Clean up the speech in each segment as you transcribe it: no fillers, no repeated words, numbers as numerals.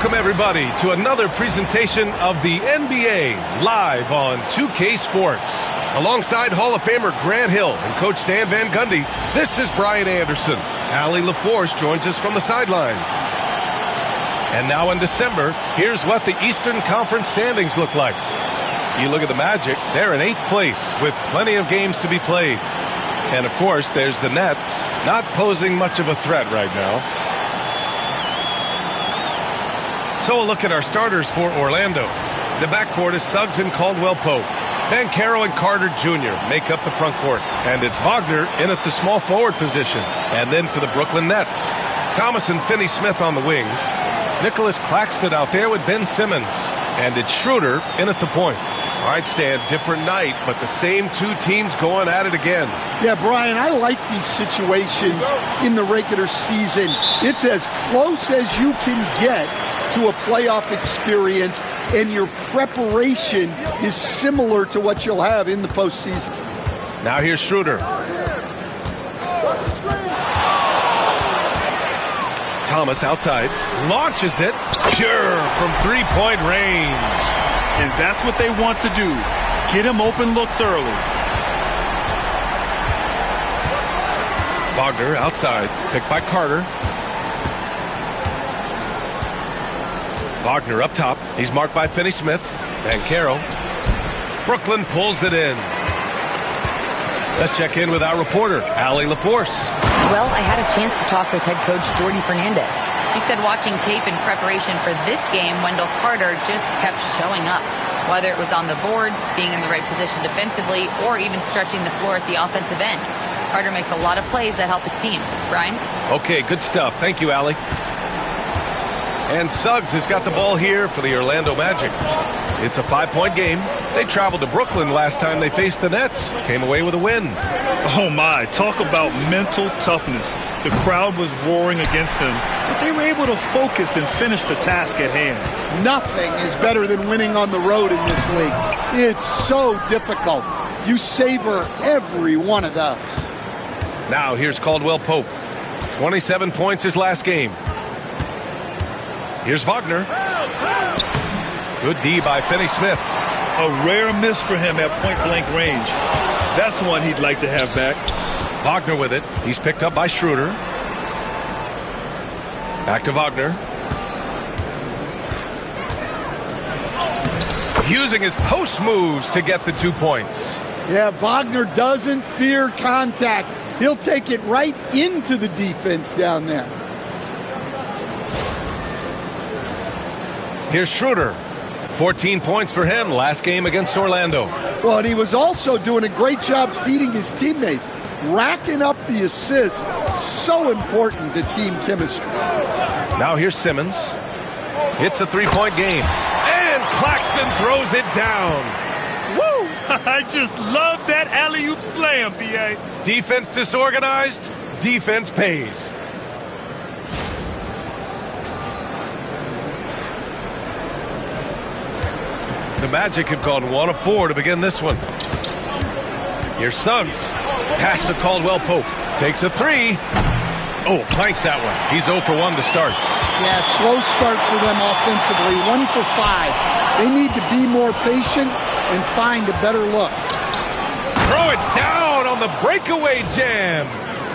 Welcome, everybody, to another presentation of the NBA live on 2K Sports. Alongside Hall of Famer Grant Hill and Coach Stan Van Gundy, this is Brian Anderson. Allie LaForce joins us from the sidelines. And now in December, here's what the Eastern Conference standings look like. You look at the Magic, they're in 8th place with plenty of games to be played. And, of course, there's the Nets, not posing much of a threat right now. So a look at our starters for Orlando. The backcourt is Suggs and Caldwell Pope. Banchero and Carter Jr. make up the front court. And it's Wagner in at the small forward position. And then for the Brooklyn Nets, Thomas and Finney-Smith on the wings. Nicholas Claxton out there with Ben Simmons. And it's Schroeder in at the point. All right, Stan, different night, but the same two teams going at it again. Yeah, Brian, I like these situations in the regular season. It's as close as you can get to a playoff experience, and your preparation is similar to what you'll have in the postseason. Now here's Schroeder. Thomas outside, launches it, pure from three-point range. And that's what they want to do. Get him open looks early. Wagner outside, picked by Carter. Wagner up top. He's marked by Finney-Smith. Banchero. Brooklyn pulls it in. Let's check in with our reporter, Allie LaForce. Well, I had a chance to talk with head coach Jordi Fernandez. He said watching tape in preparation for this game, Wendell Carter just kept showing up. Whether it was on the boards, being in the right position defensively, or even stretching the floor at the offensive end. Carter makes a lot of plays that help his team. Brian? Okay, good stuff. Thank you, Allie. And Suggs has got the ball here for the Orlando Magic. It's a 5-point game. They traveled to Brooklyn last time they faced the Nets. Came away with a win. Oh, my. Talk about mental toughness. The crowd was roaring against them, but they were able to focus and finish the task at hand. Nothing is better than winning on the road in this league. It's so difficult. You savor every one of those. Now here's Caldwell Pope. 27 points his last game. Here's Wagner. Good D by Finney-Smith. A rare miss for him at point-blank range. That's one he'd like to have back. Wagner with it. He's picked up by Schroeder. Back to Wagner. Using his post moves to get the 2 points. Yeah, Wagner doesn't fear contact. He'll take it right into the defense down there. Here's Schroeder. 14 points for him last game against Orlando. Well, and he was also doing a great job feeding his teammates, racking up the assists. So important to team chemistry. Now here's Simmons. It's a 3-point game. And Claxton throws it down. Woo! I just love that alley-oop slam, B.A. Defense disorganized, defense pays. The Magic have gone 1 of 4 to begin this one. Here's Suggs. Pass to Caldwell Pope. Takes a 3. Oh, planks that one. He's 0 for 1 to start. Yeah, slow start for them offensively. 1 for 5. They need to be more patient and find a better look. Throw it down on the breakaway jam.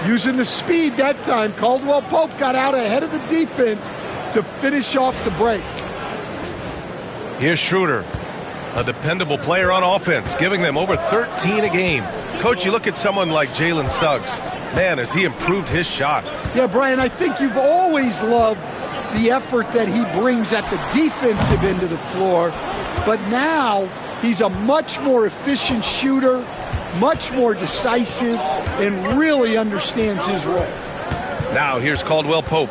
Using the speed that time, Caldwell Pope got out ahead of the defense to finish off the break. Here's Schroeder. A dependable player on offense, giving them over 13 a game. Coach, you look at someone like Jalen Suggs. Man, has he improved his shot. Yeah, Brian, I think you've always loved the effort that he brings at the defensive end of the floor. But now he's a much more efficient shooter, much more decisive, and really understands his role. Now here's Caldwell Pope.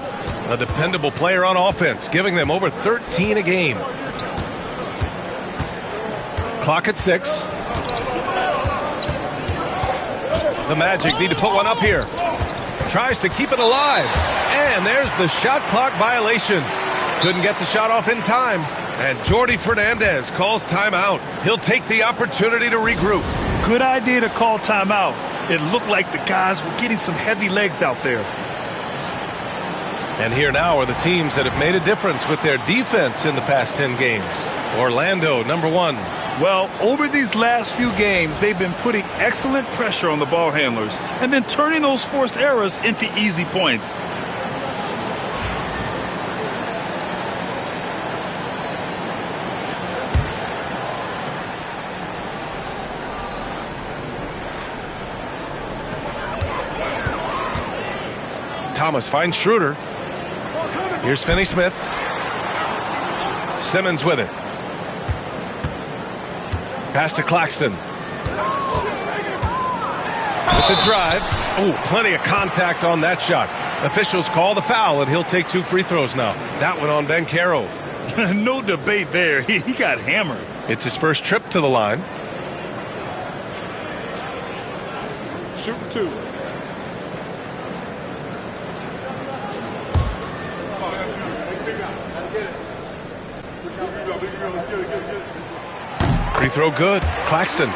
A dependable player on offense, giving them over 13 a game. Clock at 6. The Magic need to put one up here. Tries to keep it alive. And there's the shot clock violation. Couldn't get the shot off in time. And Jordi Fernandez calls timeout. He'll take the opportunity to regroup. Good idea to call timeout. It looked like the guys were getting some heavy legs out there. And here now are the teams that have made a difference with their defense in the past 10 games. Orlando, number 1. Well, over these last few games, they've been putting excellent pressure on the ball handlers and then turning those forced errors into easy points. Thomas finds Schroeder. Here's Finney-Smith. Simmons with it. Pass to Claxton. With the drive. Oh, plenty of contact on that shot. Officials call the foul, and he'll take 2 free throws now. That one on Banchero. No debate there. He got hammered. It's his first trip to the line. Shoot 2. Free throw good. Claxton.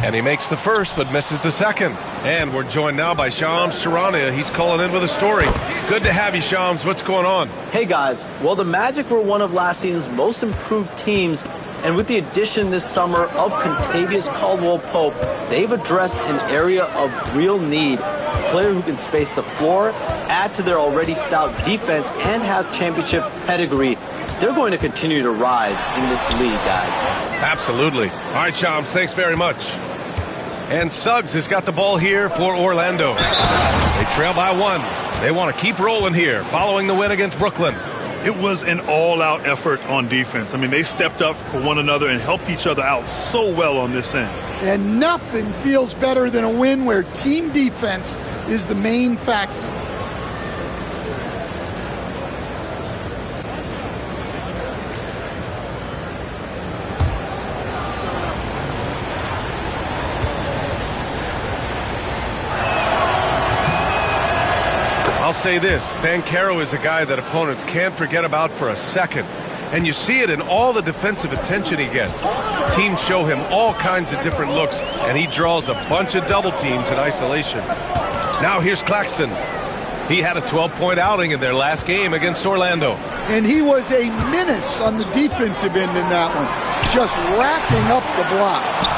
And he makes the first, but misses the second. And we're joined now by Shams Charania. He's calling in with a story. Good to have you, Shams. What's going on? Hey, guys. Well, the Magic were one of last season's most improved teams. And with the addition this summer of Kentavious Caldwell-Pope, they've addressed an area of real need. A player who can space the floor, add to their already stout defense, and has championship pedigree. They're going to continue to rise in this league, guys. Absolutely. All right, Shams, thanks very much. And Suggs has got the ball here for Orlando. They trail by 1. They want to keep rolling here following the win against Brooklyn. It was an all-out effort on defense. I mean, they stepped up for one another and helped each other out so well on this end. And nothing feels better than a win where team defense is the main factor. I'll say this, Banchero is a guy that opponents can't forget about for a second. And you see it in all the defensive attention he gets. Teams show him all kinds of different looks, and he draws a bunch of double teams in isolation. Now here's Claxton. He had a 12-point outing in their last game against Orlando. And he was a menace on the defensive end in that one, just racking up the blocks.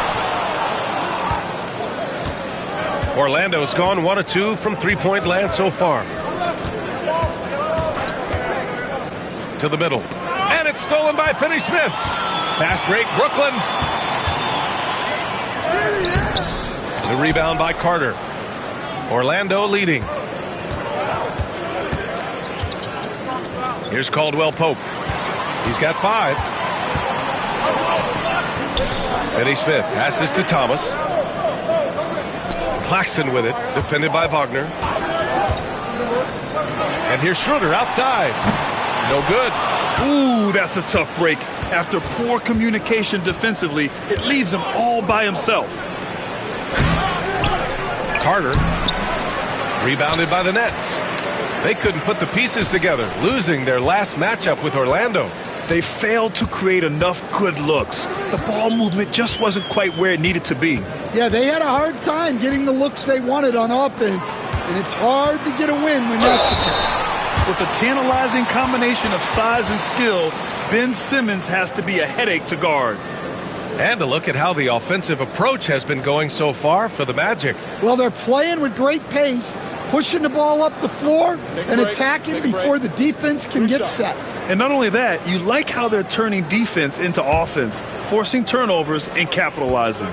Orlando's gone 1 of 2 from three-point land so far. To the middle. And it's stolen by Finney-Smith. Fast break, Brooklyn. The rebound by Carter. Orlando leading. Here's Caldwell-Pope. He's got 5. Finney-Smith passes to Thomas. Claxton with it, defended by Wagner. And here's Schroeder outside. No good. Ooh, that's a tough break. After poor communication defensively, it leaves him all by himself. Carter, rebounded by the Nets. They couldn't put the pieces together, losing their last matchup with Orlando. They failed to create enough good looks. The ball movement just wasn't quite where it needed to be. Yeah, they had a hard time getting the looks they wanted on offense, and it's hard to get a win when that's the case. With a tantalizing combination of size and skill, Ben Simmons has to be a headache to guard. And a look at how the offensive approach has been going so far for the Magic. Well, they're playing with great pace, pushing the ball up the floor and attacking before the defense can get set. And not only that, you like how they're turning defense into offense, forcing turnovers and capitalizing.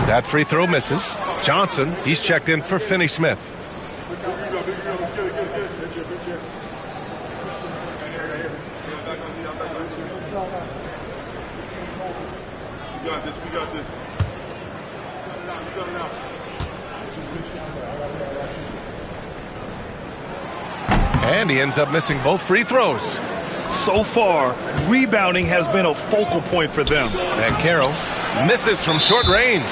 That free throw misses. Johnson, he's checked in for Finney-Smith. We got this. And he ends up missing both free throws. So far, rebounding has been a focal point for them. Banchero misses from short range.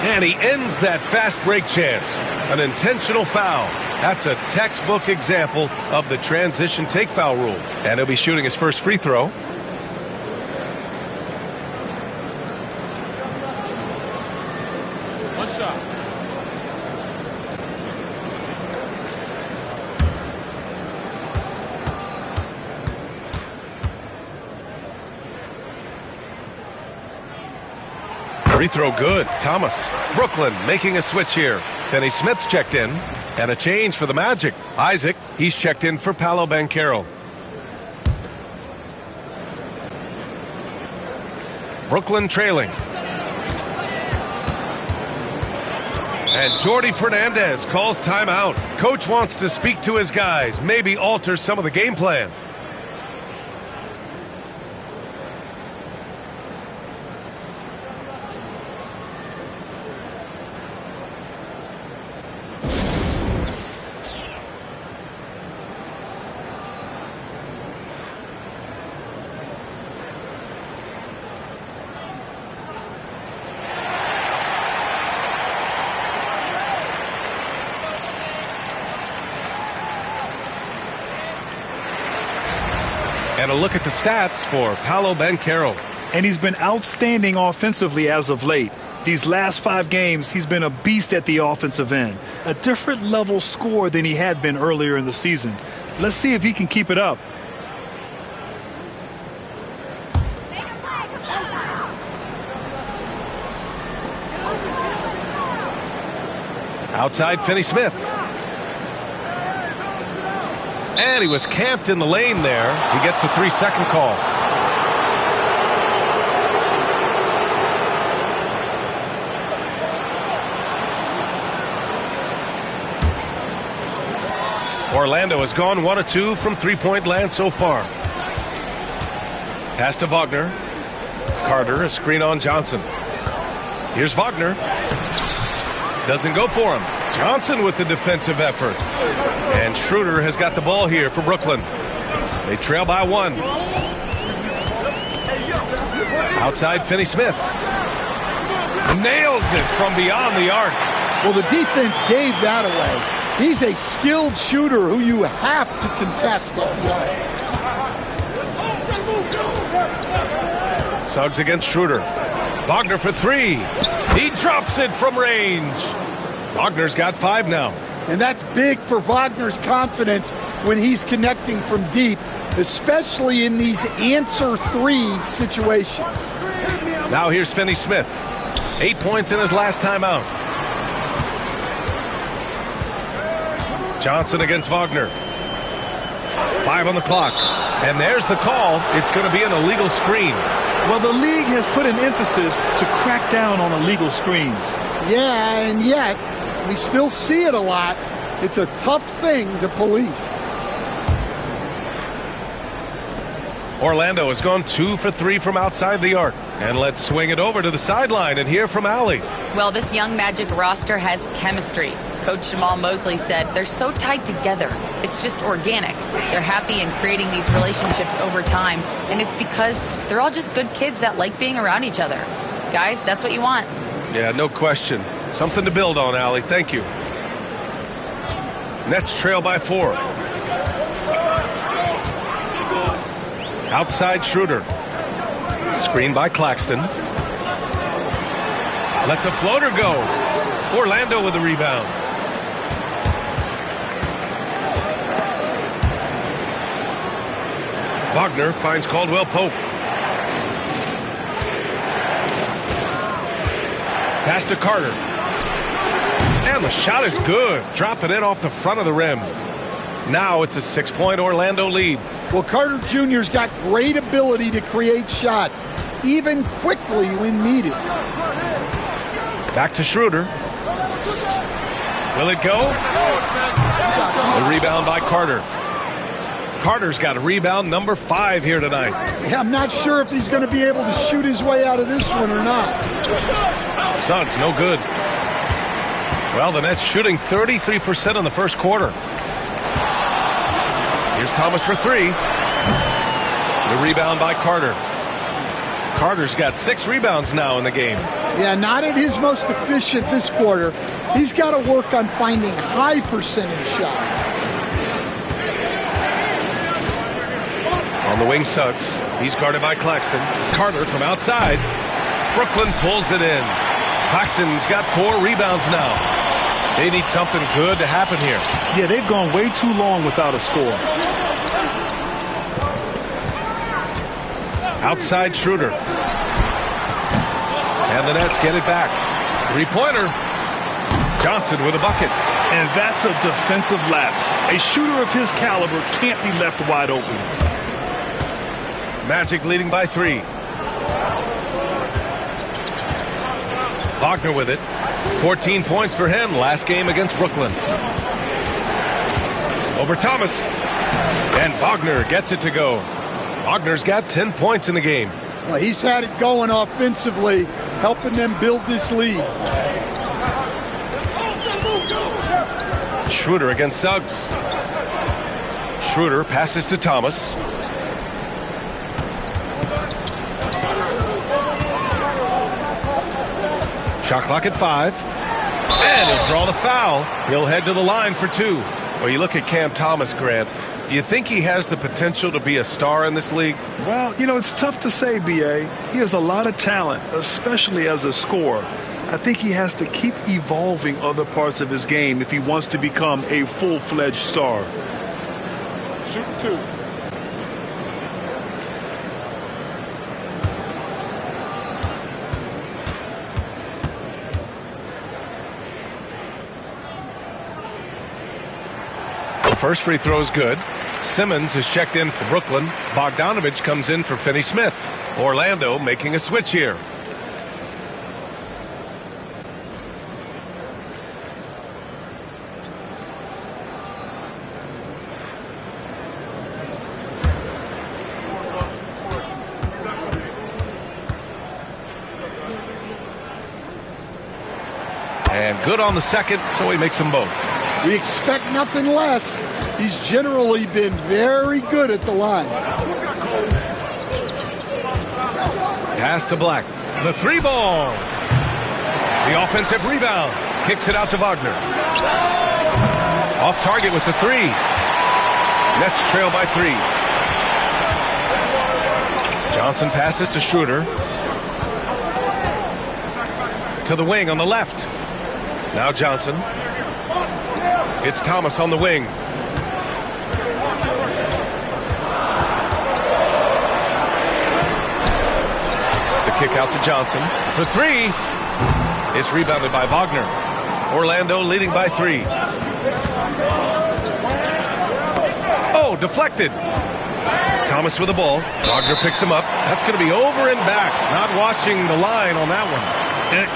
And he ends that fast break chance. An intentional foul. That's a textbook example of the transition take foul rule. And he'll be shooting his first free throw. One shot. Free throw good. Thomas. Brooklyn making a switch here. Finney Smith's checked in. And a change for the Magic. Isaac, he's checked in for Paolo Banchero. Brooklyn trailing. And Jordi Fernandez calls timeout. Coach wants to speak to his guys, maybe alter some of the game plan. And a look at the stats for Paolo Banchero. And he's been outstanding offensively as of late. These last 5 games, he's been a beast at the offensive end. A different level scorer than he had been earlier in the season. Let's see if he can keep it up. Outside Finney Smith. And he was camped in the lane there. He gets a 3-second call. Orlando has gone 1 of 2 from three-point land so far. Pass to Wagner. Carter, a screen on Johnson. Here's Wagner. Doesn't go for him. Johnson with the defensive effort. And Schroeder has got the ball here for Brooklyn. They trail by 1. Outside Finney Smith. Nails it from beyond the arc. Well, the defense gave that away. He's a skilled shooter who you have to contest at the arc. Suggs against Schroeder. Wagner for 3. He drops it from range. Wagner's got 5 now. And that's big for Wagner's confidence when he's connecting from deep, especially in these answer 3 situations. Now here's Finney Smith. 8 points in his last time out. Johnson against Wagner. 5 on the clock. And there's the call. It's going to be an illegal screen. Well, the league has put an emphasis to crack down on illegal screens. Yeah, and yet we still see it a lot. It's a tough thing to police. Orlando has gone 2 for 3 from outside the arc. And let's swing it over to the sideline and hear from Allie. Well, this young Magic roster has chemistry. Coach Jamal Mosley said they're so tied together. It's just organic. They're happy in creating these relationships over time. And it's because they're all just good kids that like being around each other. Guys, that's what you want. Yeah, no question. Something to build on, Allie. Thank you. Nets trail by 4. Outside Schroeder. Screen by Claxton. Lets a floater go. Orlando with the rebound. Wagner finds Caldwell Pope. Pass to Carter. And the shot is good. Dropping it off the front of the rim. Now it's a 6-point Orlando lead. Well, Carter Jr.'s got great ability to create shots, even quickly when needed. Back to Schroeder. Will it go? The rebound by Carter. Carter's got a rebound number 5 here tonight. Yeah, I'm not sure if he's going to be able to shoot his way out of this one or not. Suggs, no good. Well, the Nets shooting 33% in the first quarter. Here's Thomas for 3. The rebound by Carter. Carter's got 6 rebounds now in the game. Yeah, not at his most efficient this quarter. He's got to work on finding high percentage shots. On the wing, Suggs. He's guarded by Claxton. Carter from outside. Brooklyn pulls it in. Claxton's got 4 rebounds now. They need something good to happen here. Yeah, they've gone way too long without a score. Outside Schroeder. And the Nets get it back. 3-pointer. Johnson with a bucket. And that's a defensive lapse. A shooter of his caliber can't be left wide open. Magic leading by 3. Wagner with it. 14 points for him last game against Brooklyn. Over Thomas. And Wagner gets it to go. Wagner's got 10 points in the game. Well, he's had it going offensively, helping them build this lead. Schroeder against Suggs. Schroeder passes to Thomas. Shot clock at 5. And he'll draw the foul. He'll head to the line for 2. Well, you look at Cam Thomas, Grant. Do you think he has the potential to be a star in this league? Well, you know, it's tough to say, B.A. He has a lot of talent, especially as a scorer. I think he has to keep evolving other parts of his game if he wants to become a full-fledged star. Shooting 2. First free throw is good. Simmons is checked in for Brooklyn. Bogdanovich comes in for Finney Smith. Orlando making a switch here. And good on the second, so he makes them both. We expect nothing less. He's generally been very good at the line. Pass to Black. The 3-ball. The offensive rebound. Kicks it out to Wagner. Off target with the 3. Nets trail by 3. Johnson passes to Schroeder. To the wing on the left. Now Johnson. It's Thomas on the wing. The kick out to Johnson for 3. It's rebounded by Wagner. Orlando leading by 3. Oh, deflected. Thomas with the ball. Wagner picks him up. That's going to be over and back. Not watching the line on that one.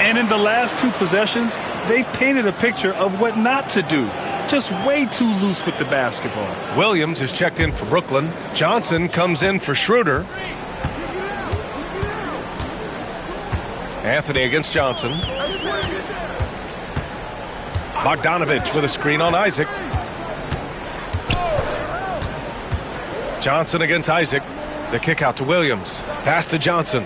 And in the last 2 possessions, they've painted a picture of what not to do. Just way too loose with the basketball. Williams is checked in for Brooklyn. Johnson comes in for Schroeder. Anthony against Johnson. Bogdanovich with a screen on Isaac. Johnson against Isaac. The kick out to Williams. Pass to Johnson.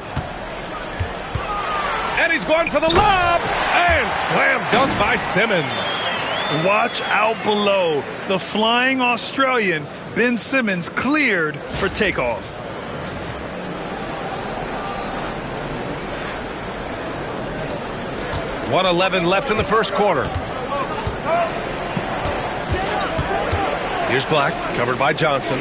And he's going for the lob. And slam dunk by Simmons. Watch out below. The flying Australian, Ben Simmons, cleared for takeoff. .111 left in the first quarter. Here's Black, covered by Johnson.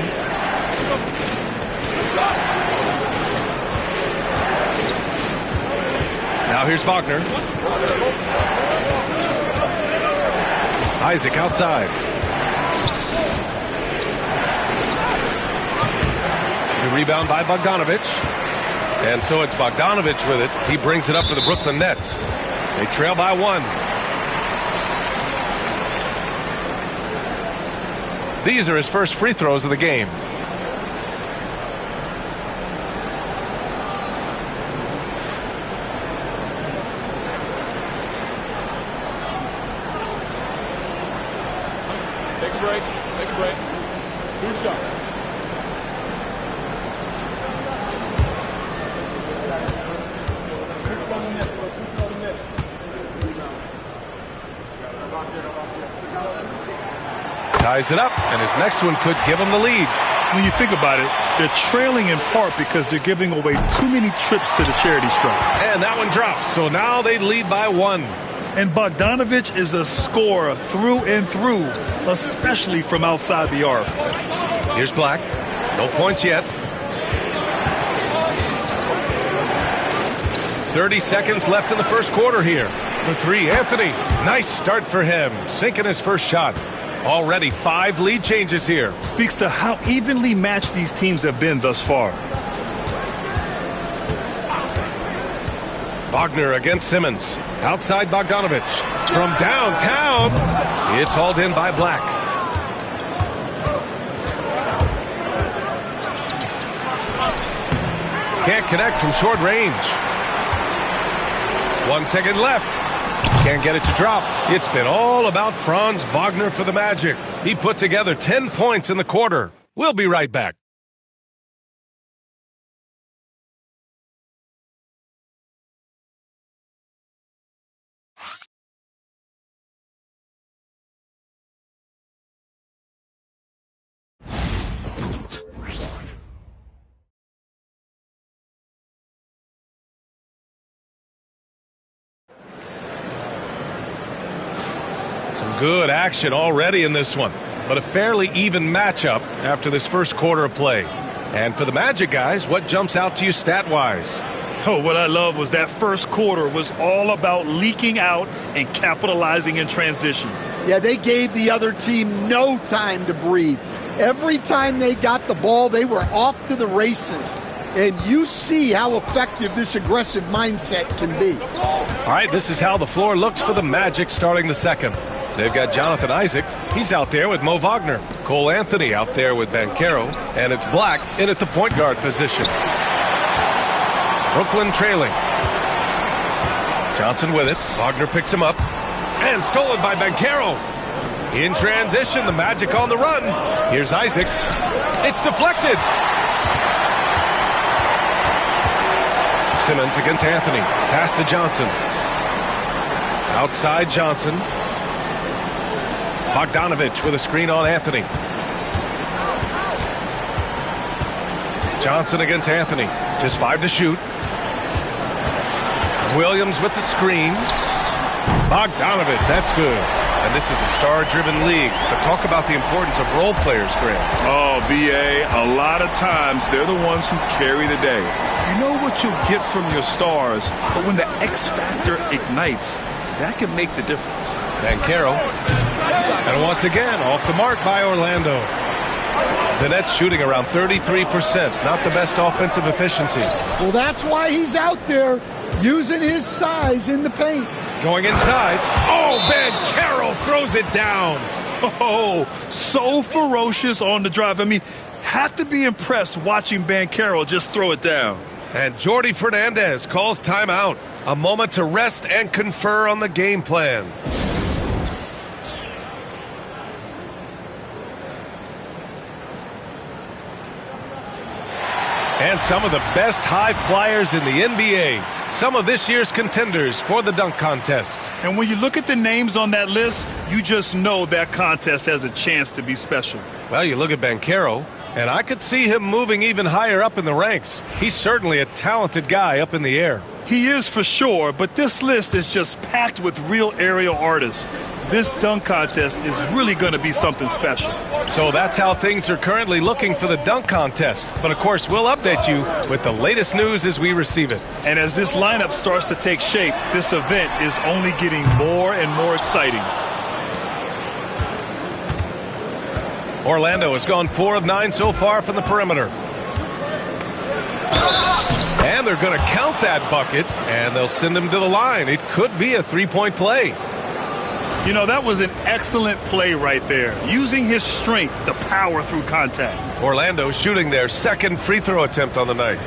Now here's Wagner. Isaac outside. The rebound by Bogdanovich. And so it's Bogdanovich with it. He brings it up for the Brooklyn Nets. They trail by 1. These are his first free throws of the game. Take a break. Take a break. 2 shots. ties it up, and his next one could give him the lead. When you think about it, they're trailing in part because they're giving away too many trips to the charity stripe. And that one drops, so now they lead by 1. And Bogdanovich is a scorer through and through, especially from outside the arc. Here's Black. No points yet. 30 seconds left in the first quarter here. For 3, Anthony. Nice start for him, sinking his first shot. Already 5 lead changes here. Speaks to how evenly matched these teams have been thus far. Wagner against Simmons. Outside Bogdanovich. From downtown, it's hauled in by Black. Can't connect from short range. 1 second left. Can't get it to drop. It's been all about Franz Wagner for the Magic. He put together 10 points in the quarter. We'll be right back. Some good action already in this one, but a fairly even matchup after this first quarter of play. And for the Magic guys, what jumps out to you stat-wise? Oh, what I love was that first quarter was all about leaking out and capitalizing in transition. Yeah, they gave the other team no time to breathe. Every time they got the ball, they were off to the races. And you see how effective this aggressive mindset can be. All right, this is how the floor looks for the Magic starting the second. They've got Jonathan Isaac. He's out there with Mo Wagner. Cole Anthony out there with Banchero. And it's Black in at the point guard position. Brooklyn trailing. Johnson with it. Wagner picks him up. And stolen by Banchero. In transition, the Magic on the run. Here's Isaac. It's deflected. Simmons against Anthony. Pass to Johnson. Outside Johnson. Bogdanovich with a screen on Anthony. Johnson against Anthony. Just 5 to shoot. Williams with the screen. Bogdanovich, that's good. And this is a star-driven league. But talk about the importance of role players, Grant. Oh, B.A., a lot of times they're the ones who carry the day. You know what you'll get from your stars, but when the X factor ignites, that can make the difference. Banchero. And once again, off the mark by Orlando. The Nets shooting around 33%. Not the best offensive efficiency. Well, that's why he's out there using his size in the paint. Going inside. Oh, Banchero throws it down. Oh, so ferocious on the drive. I mean, have to be impressed watching Banchero just throw it down. And Jordi Fernandez calls timeout. A moment to rest and confer on the game plan. And some of the best high flyers in the NBA. Some of this year's contenders for the dunk contest. And when you look at the names on that list, you just know that contest has a chance to be special. Well, you look at Banchero, and I could see him moving even higher up in the ranks. He's certainly a talented guy up in the air. He is for sure, but this list is just packed with real aerial artists. This dunk contest is really going to be something special. So that's how things are currently looking for the dunk contest. But of course, we'll update you with the latest news as we receive it. And as this lineup starts to take shape, this event is only getting more and more exciting. Orlando has gone 4 of 9 so far from the perimeter. And they're going to count that bucket, and they'll send him to the line. It could be a three-point play. You know, that was an excellent play right there, using his strength to power through contact. Orlando shooting their second free throw attempt on the night.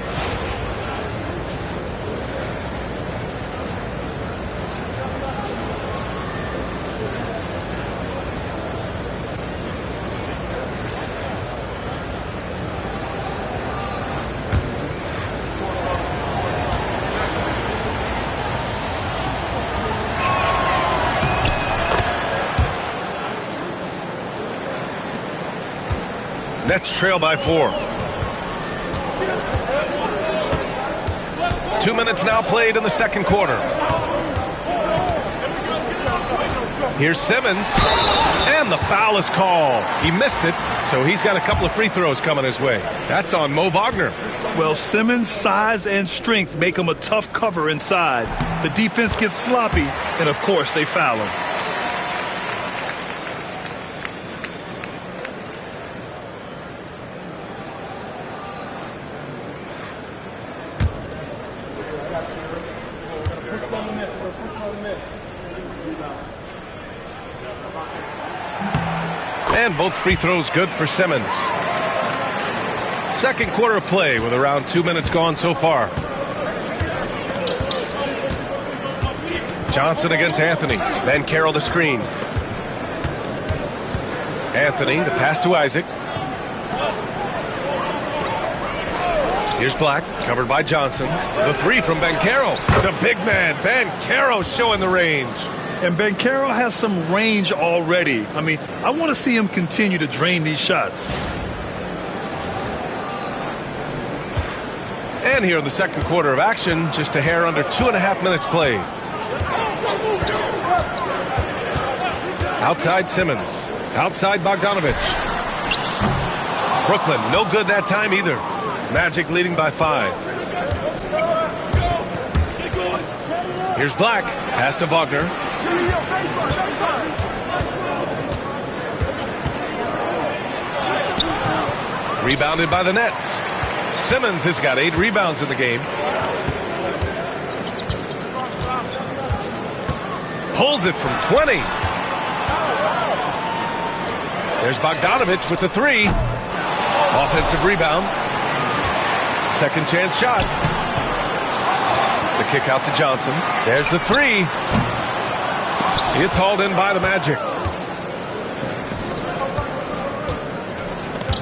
Nets trail by 4. 2 minutes now played in the second quarter. Here's Simmons, and the foul is called. He missed it, so he's got a couple of free throws coming his way. That's on Mo Wagner. Well, Simmons' size and strength make him a tough cover inside. The defense gets sloppy, and of course they foul him. And both free throws good for Simmons. Second quarter of play with around 2 minutes gone so far. Johnson against Anthony. Banchero the screen. Anthony, the pass to Isaac. Here's Black, covered by Johnson. The three from Banchero. The big man, Banchero, showing the range. And Banchero has some range already. I mean, I want to see him continue to drain these shots. And here in the second quarter of action, just a hair under 2.5 minutes played. Outside Simmons. Outside Bogdanovic. Brooklyn, no good that time either. Magic leading by 5. Here's Black. Pass to Wagner. Rebounded by the Nets. Simmons has got 8 rebounds in the game. Pulls it from 20. There's Bogdanovic with the 3. Offensive rebound. Second chance shot. The kick out to Johnson. There's the 3. It's hauled in by the Magic.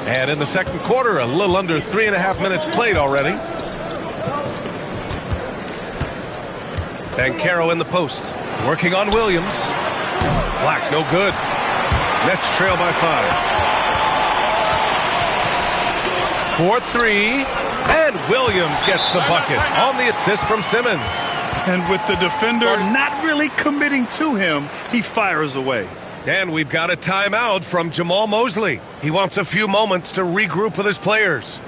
And in the second quarter, a little under 3.5 minutes played already. Banchero in the post. Working on Williams. Black, no good. Nets trail by 5. 4-3. And Williams gets the bucket on the assist from Simmons. And with the defender not really committing to him, he fires away. And we've got a timeout from Jamal Mosley. He wants a few moments to regroup with his players.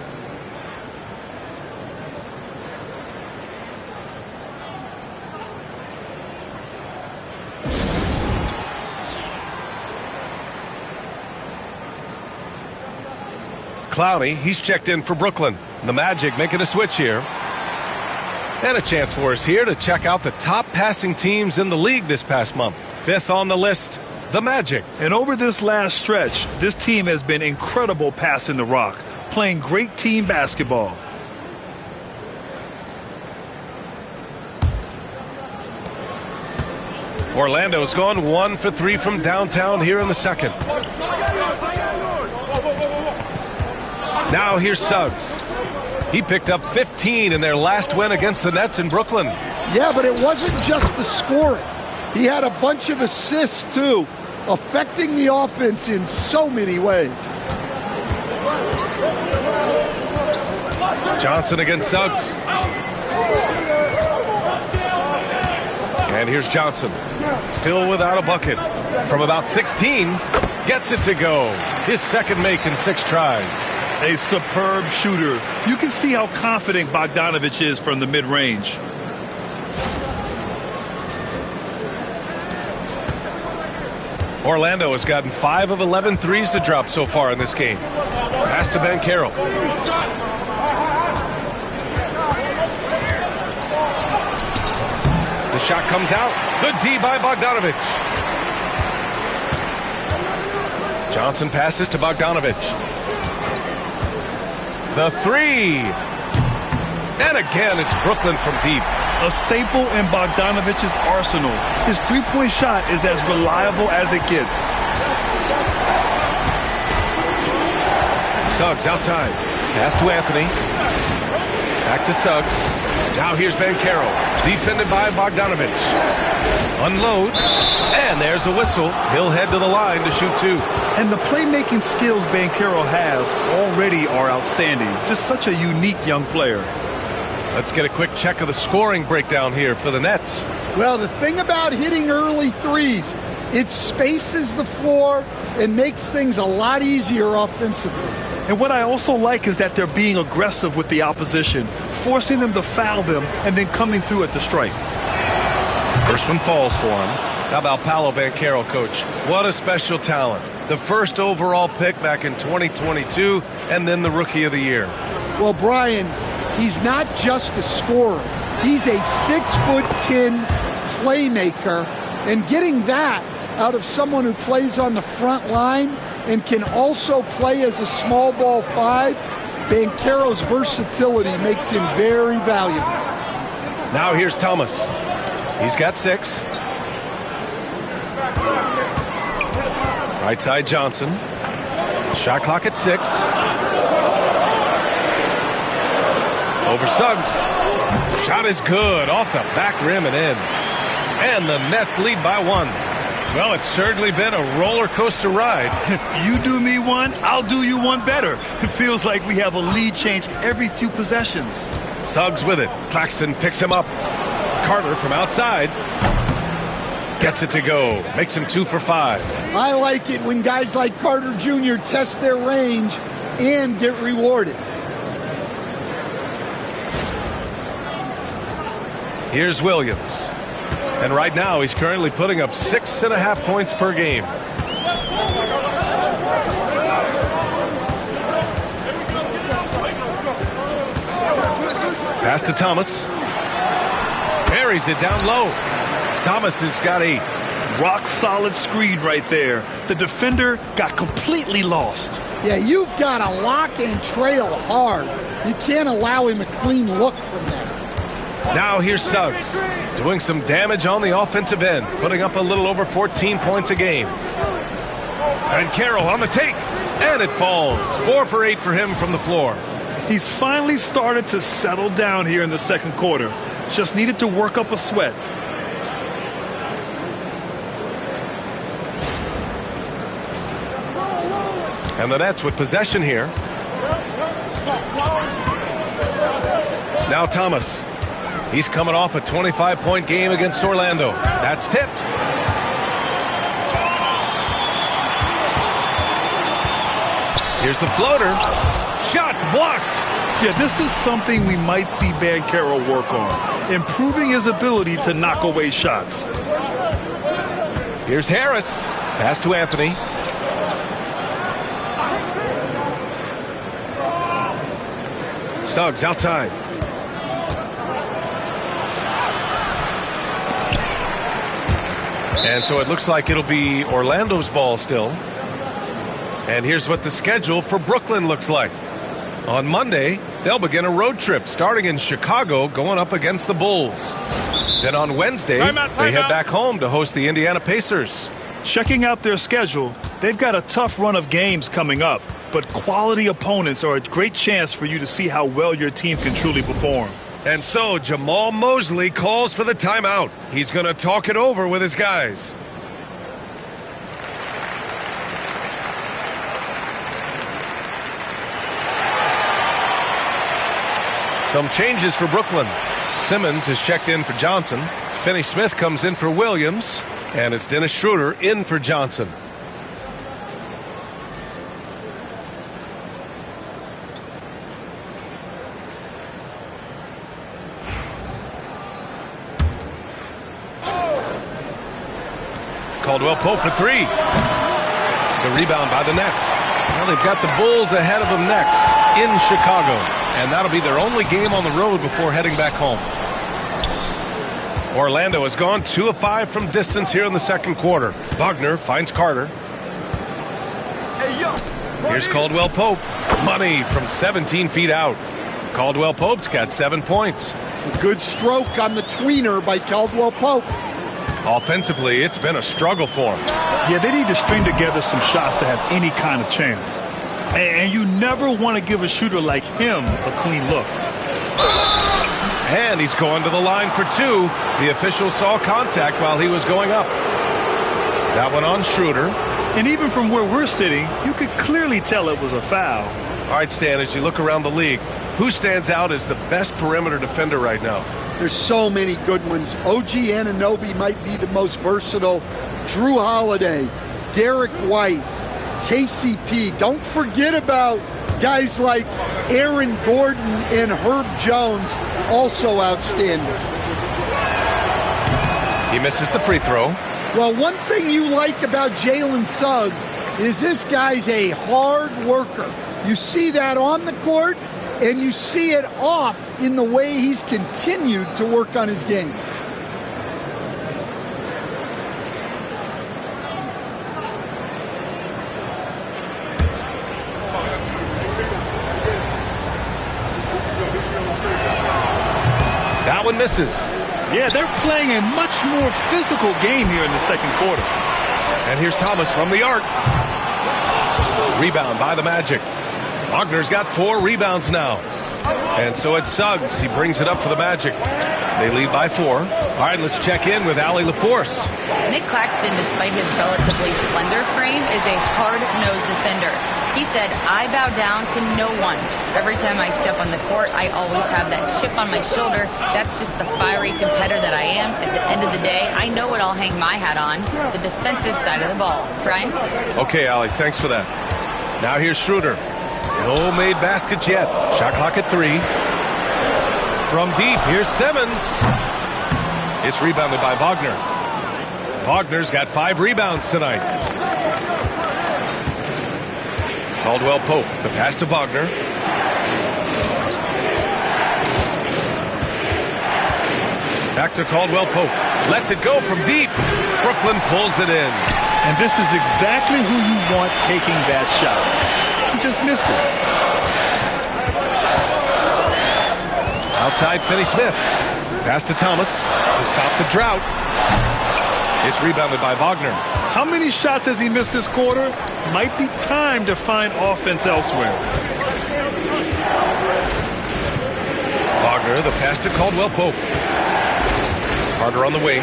Clowney, he's checked in for Brooklyn. The Magic making a switch here. And a chance for us here to check out the top passing teams in the league this past month. 5th on the list, the Magic. And over this last stretch, this team has been incredible passing the rock, playing great team basketball. Orlando's gone 1 for 3 from downtown here in the second. Now here's Suggs. He picked up 15 in their last win against the Nets in Brooklyn. Yeah, but it wasn't just the scoring. He had a bunch of assists, too, affecting the offense in so many ways. Johnson against Suggs. And here's Johnson. Still without a bucket. From about 16, gets it to go. His second make in 6 tries. A superb shooter. You can see how confident Bogdanovic is from the mid-range. Orlando has gotten 5 of 11 threes to drop so far in this game. Pass to Banchero. The shot comes out. Good D by Bogdanovic. Johnson passes to Bogdanovic. The 3. And again, it's Brooklyn from deep. A staple in Bogdanovic's arsenal. His three-point shot is as reliable as it gets. Suggs outside. Pass to Anthony. Back to Suggs. Now here's Banchero, defended by Bogdanovich. Unloads, and there's a whistle. He'll head to the line to shoot 2. And the playmaking skills Banchero has already are outstanding. Just such a unique young player. Let's get a quick check of the scoring breakdown here for the Nets. Well, the thing about hitting early threes, it spaces the floor and makes things a lot easier offensively. And what I also like is that they're being aggressive with the opposition, forcing them to foul them and then coming through at the strike. First one falls for him. How about Paolo Banchero, Coach? What a special talent. The first overall pick back in 2022 and then the Rookie of the Year. Well, Brian, he's not just a scorer. He's a 6'10" playmaker, and getting that out of someone who plays on the front line and can also play as a small ball 5, Banchero's versatility makes him very valuable. Now here's Thomas. He's got 6. Right side Johnson. Shot clock at 6. Over Suggs. Shot is good. Off the back rim and in. And the Nets lead by 1. Well, it's certainly been a roller coaster ride. You do me one, I'll do you one better. It feels like we have a lead change every few possessions. Suggs with it. Claxton picks him up. Carter from outside. Gets it to go. Makes him 2 for 5. I like it when guys like Carter Jr. test their range and get rewarded. Here's Williams. And right now, he's currently putting up 6.5 points per game. Pass to Thomas. Buries it down low. Thomas has got 8. Rock solid screen right there. The defender got completely lost. Yeah, you've got to lock and trail hard. You can't allow him a clean look from there. Now here's Suggs, doing some damage on the offensive end, putting up a little over 14 points a game. And Carroll on the take, and it falls. 4 for 8 for him from the floor. He's finally started to settle down here in the second quarter. Just needed to work up a sweat. And the Nets with possession here. Now Thomas. He's coming off a 25-point game against Orlando. That's tipped. Here's the floater. Shots blocked. Yeah, this is something we might see Banchero work on, improving his ability to knock away shots. Here's Harris. Pass to Anthony. Suggs outside. And so it looks like it'll be Orlando's ball still. And here's what the schedule for Brooklyn looks like. On Monday, they'll begin a road trip starting in Chicago, going up against the Bulls. Then on Wednesday, they head back home to host the Indiana Pacers. Checking out their schedule, they've got a tough run of games coming up, but quality opponents are a great chance for you to see how well your team can truly perform. And so Jamal Mosley calls for the timeout. He's going to talk it over with his guys. Some changes for Brooklyn. Simmons has checked in for Johnson. Finney-Smith comes in for Williams. And it's Dennis Schroeder in for Johnson. Caldwell Pope for 3. The rebound by the Nets. Now they've got the Bulls ahead of them next in Chicago. And that'll be their only game on the road before heading back home. Orlando has gone 2 of 5 from distance here in the second quarter. Wagner finds Carter. Here's Caldwell Pope. Money from 17 feet out. Caldwell Pope's got 7 points. A good stroke on the tweener by Caldwell Pope. Offensively, it's been a struggle for him. Yeah, they need to string together some shots to have any kind of chance. And you never want to give a shooter like him a clean look. And he's going to the line for two. The official saw contact while he was going up. That one on Schroeder. And even from where we're sitting, you could clearly tell it was a foul. All right, Stan, as you look around the league, who stands out as the best perimeter defender right now? There's so many good ones. OG Anunoby might be the most versatile. Drew Holiday, Derek White, KCP. Don't forget about guys like Aaron Gordon and Herb Jones, also outstanding. He misses the free throw. Well, one thing you like about Jalen Suggs is this guy's a hard worker. You see that on the court, and you see it off in the way he's continued to work on his game. That one misses. Yeah, they're playing a much more physical game here in the second quarter. And here's Thomas from the arc. Rebound by the Magic. Wagner's got 4 rebounds now. And so it's Suggs. He brings it up for the Magic. They lead by 4. All right, let's check in with Allie LaForce. Nick Claxton, despite his relatively slender frame, is a hard-nosed defender. He said, "I bow down to no one. Every time I step on the court, I always have that chip on my shoulder. That's just the fiery competitor that I am. At the end of the day, I know what I'll hang my hat on, the defensive side of the ball." Brian? Okay, Allie, thanks for that. Now here's Schroeder. No made baskets yet. Shot clock at 3. From deep, here's Simmons. It's rebounded by Wagner. Wagner's got 5 rebounds tonight. Caldwell Pope, the pass to Wagner. Back to Caldwell Pope. Lets it go from deep. Brooklyn pulls it in. And this is exactly who you want taking that shot. He just missed it. Outside Finney-Smith. Pass to Thomas to stop the drought. It's rebounded by Wagner. How many shots has he missed this quarter? Might be time to find offense elsewhere. Wagner, the pass to Caldwell Pope. Carter on the wing.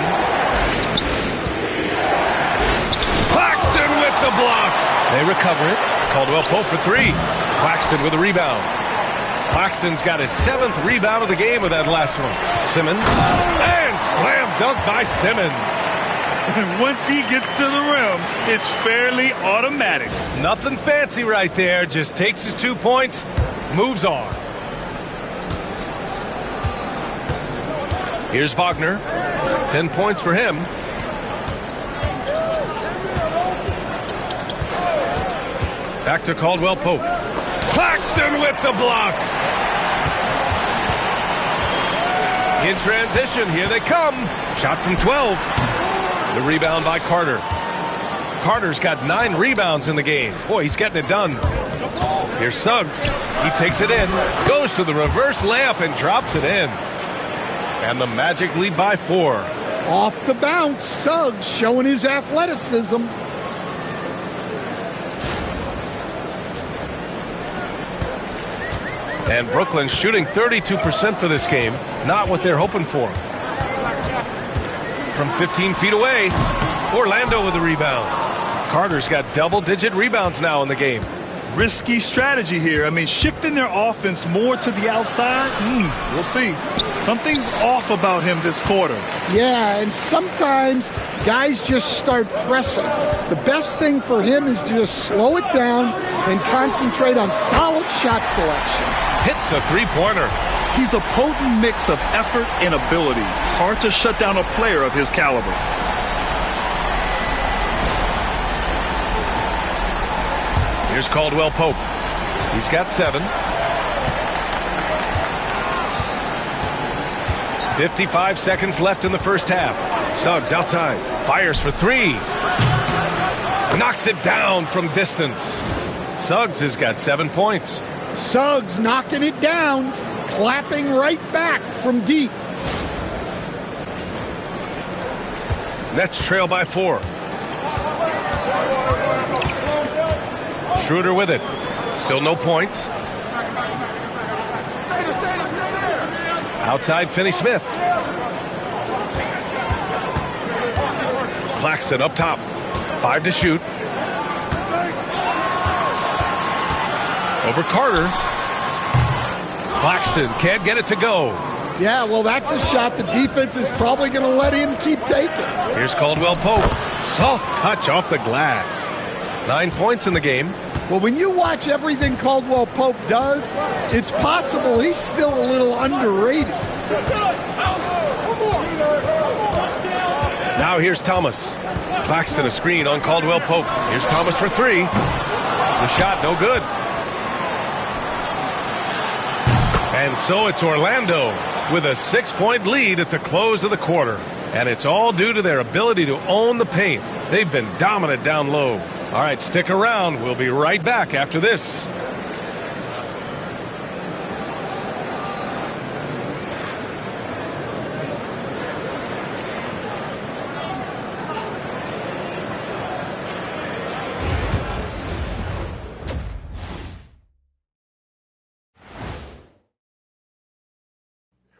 Claxton with the block. They recover it. Caldwell Pope for 3. Claxton with a rebound. Claxton's got his 7th rebound of the game with that last one. Simmons. And slam dunk by Simmons. And once he gets to the rim, it's fairly automatic. Nothing fancy right there. Just takes his 2 points, moves on. Here's Wagner. 10 points for him. Back to Caldwell Pope. Claxton with the block. In transition, here they come. Shot from 12. The rebound by Carter. Carter's got 9 rebounds in the game. Boy, he's getting it done. Here's Suggs. He takes it in, goes to the reverse layup and drops it in. And the Magic lead by 4. Off the bounce, Suggs showing his athleticism. And Brooklyn shooting 32% for this game. Not what they're hoping for. From 15 feet away, Orlando with the rebound. Carter's got double-digit rebounds now in the game. Risky strategy here. I mean, shifting their offense more to the outside, we'll see. Something's off about him this quarter. Yeah, and sometimes guys just start pressing. The best thing for him is to just slow it down and concentrate on solid shot selection. Hits a three-pointer. He's a potent mix of effort and ability. Hard to shut down a player of his caliber. Here's Caldwell Pope. He's got 7. 55 seconds left in the first half. Suggs outside. Fires for 3. Knocks it down from distance. Suggs has got 7 points. Suggs knocking it down, clapping right back from deep. Nets trail by 4. Schroeder with it. Still no points. Outside Finney-Smith. Claxton up top. 5 to shoot. Over Carter. Claxton can't get it to go. Yeah, well, that's a shot the defense is probably going to let him keep taking. Here's Caldwell Pope. Soft touch off the glass. 9 points in the game. Well, when you watch everything Caldwell Pope does, it's possible he's still a little underrated. Now here's Thomas. Claxton a screen on Caldwell Pope. Here's Thomas for 3. The shot no good. And so it's Orlando with a 6-point lead at the close of the quarter. And it's all due to their ability to own the paint. They've been dominant down low. All right, stick around. We'll be right back after this.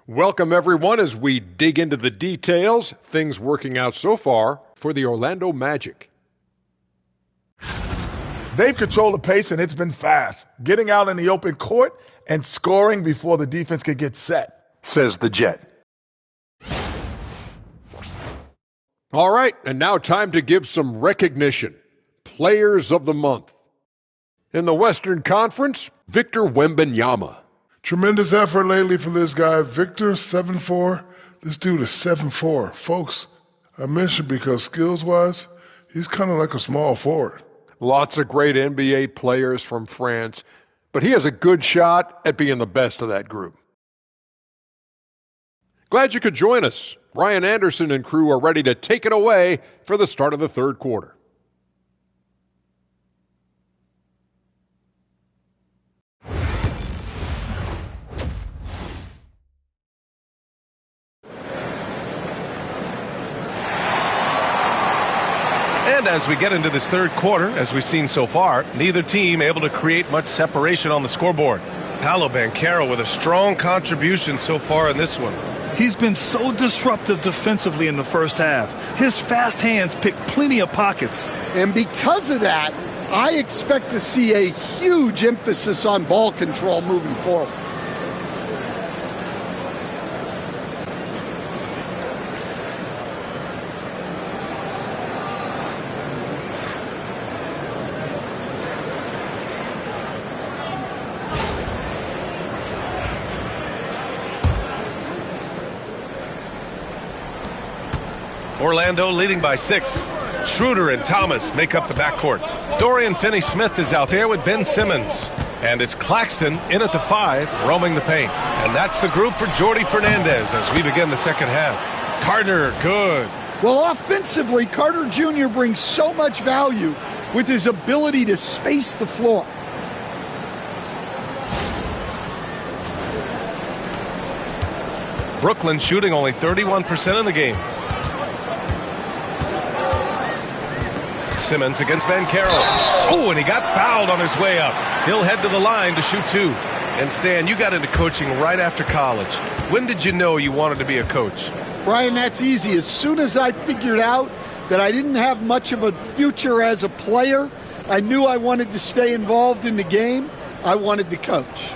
Welcome, everyone, as we dig into the details, things working out so far for the Orlando Magic. They've controlled the pace, and it's been fast, getting out in the open court and scoring before the defense could get set, says the Jet. All right, and now time to give some recognition. Players of the Month. In the Western Conference, Victor Wembanyama. Tremendous effort lately for this guy. Victor, 7'4". This dude is 7'4". Folks, I mentioned because skills-wise, he's kind of like a small forward. Lots of great NBA players from France, but he has a good shot at being the best of that group. Glad you could join us. Brian Anderson and crew are ready to take it away for the start of the third quarter. And as we get into this third quarter, as we've seen so far, neither team able to create much separation on the scoreboard. Paolo Banchero with a strong contribution so far in this one. He's been so disruptive defensively in the first half. His fast hands pick plenty of pockets. And because of that, I expect to see a huge emphasis on ball control moving forward. Orlando leading by 6. Schroeder and Thomas make up the backcourt. Dorian Finney-Smith is out there with Ben Simmons. And it's Claxton in at the 5, roaming the paint. And that's the group for Jordi Fernandez as we begin the second half. Carter, good. Well, offensively, Carter Jr. brings so much value with his ability to space the floor. Brooklyn shooting only 31% in the game. Simmons against Banchero. Oh, and he got fouled on his way up. He'll head to the line to shoot 2. And Stan, you got into coaching right after college. When did you know you wanted to be a coach? Brian, that's easy. As soon as I figured out that I didn't have much of a future as a player, I knew I wanted to stay involved in the game. I wanted to coach.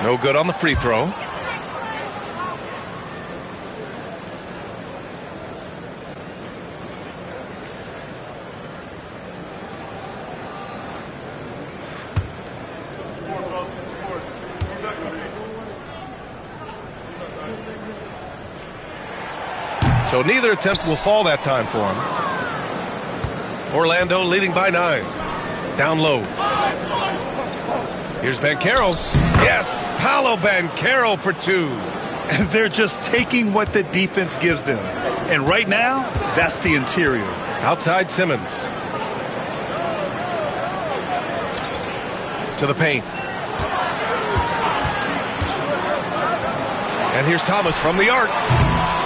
No good on the free throw. So neither attempt will fall that time for him. Orlando leading by 9. Down low. Here's Banchero. Yes, Paolo Banchero for 2. And they're just taking what the defense gives them. And right now, that's the interior. Outside Simmons. To the paint. And here's Thomas from the arc.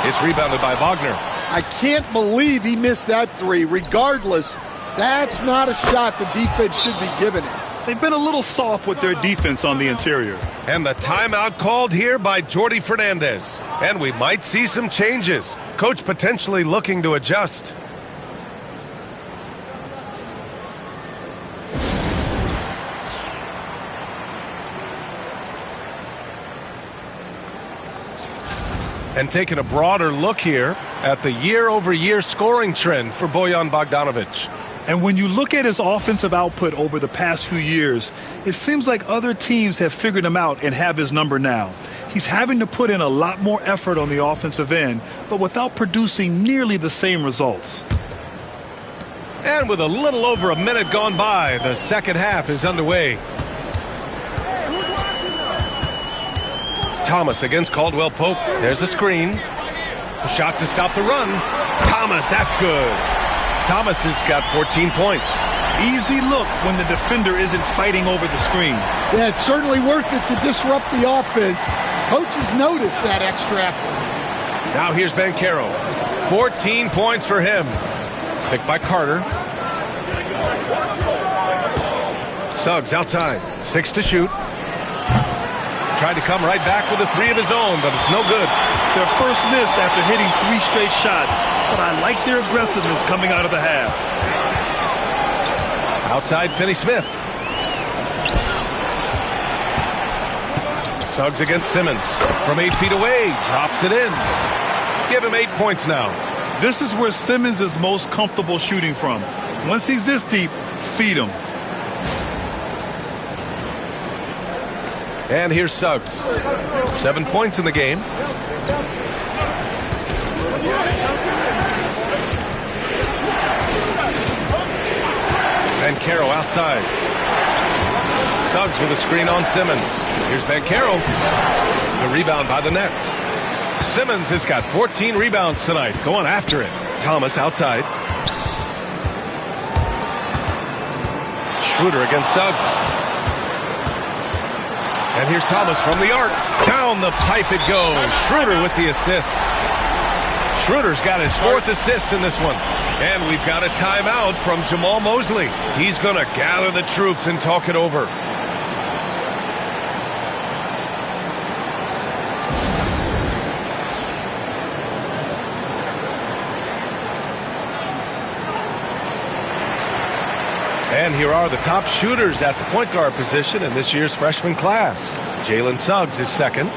It's rebounded by Wagner. I can't believe he missed that three. Regardless, that's not a shot the defense should be giving him. They've been a little soft with their defense on the interior. And the timeout called here by Jordi Fernandez. And we might see some changes. Coach potentially looking to adjust. And taking a broader look here at the year-over-year scoring trend for Bojan Bogdanovic. And when you look at his offensive output over the past few years, it seems like other teams have figured him out and have his number now. He's having to put in a lot more effort on the offensive end, but without producing nearly the same results. And with a little over a minute gone by, the second half is underway. Thomas against Caldwell Pope. There's a screen. A shot to stop the run. Thomas, that's good. Thomas has got 14 points. Easy look when the defender isn't fighting over the screen. Yeah, it's certainly worth it to disrupt the offense. Coaches notice that extra effort. Now here's Banchero. 14 points for him. Picked by Carter. Suggs outside. 6 to shoot. Tried to come right back with a three of his own, but it's no good. Their first miss after hitting 3 straight shots, but I like their aggressiveness coming out of the half. Outside Finney-Smith. Suggs against Simmons. From 8 feet away, drops it in. Give him 8 points now. This is where Simmons is most comfortable shooting from. Once he's this deep, feed him. And here's Suggs. 7 points in the game. Banchero outside. Suggs with a screen on Simmons. Here's Banchero. The rebound by the Nets. Simmons has got 14 rebounds tonight. Going after it. Thomas outside. Schroeder against Suggs. And here's Thomas from the arc. Down the pipe it goes. Schroeder with the assist. Schroeder's got his 4th assist in this one. And we've got a timeout from Jamal Mosley. He's going to gather the troops and talk it over. And here are the top shooters at the point guard position in this year's freshman class. Jalen Suggs is second.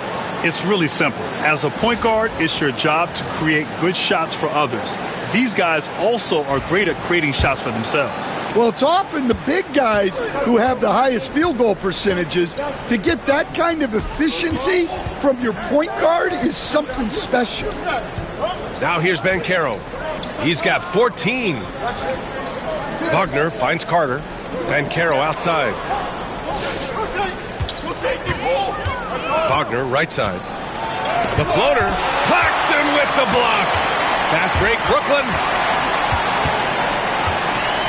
It's really simple. As a point guard, it's your job to create good shots for others. These guys also are great at creating shots for themselves. Well, it's often the big guys who have the highest field goal percentages. To get that kind of efficiency from your point guard is something special. Now here's Banchero. He's got 14. Wagner finds Carter. Banchero outside. Wagner right side. The floater. Claxton with the block. Fast break, Brooklyn.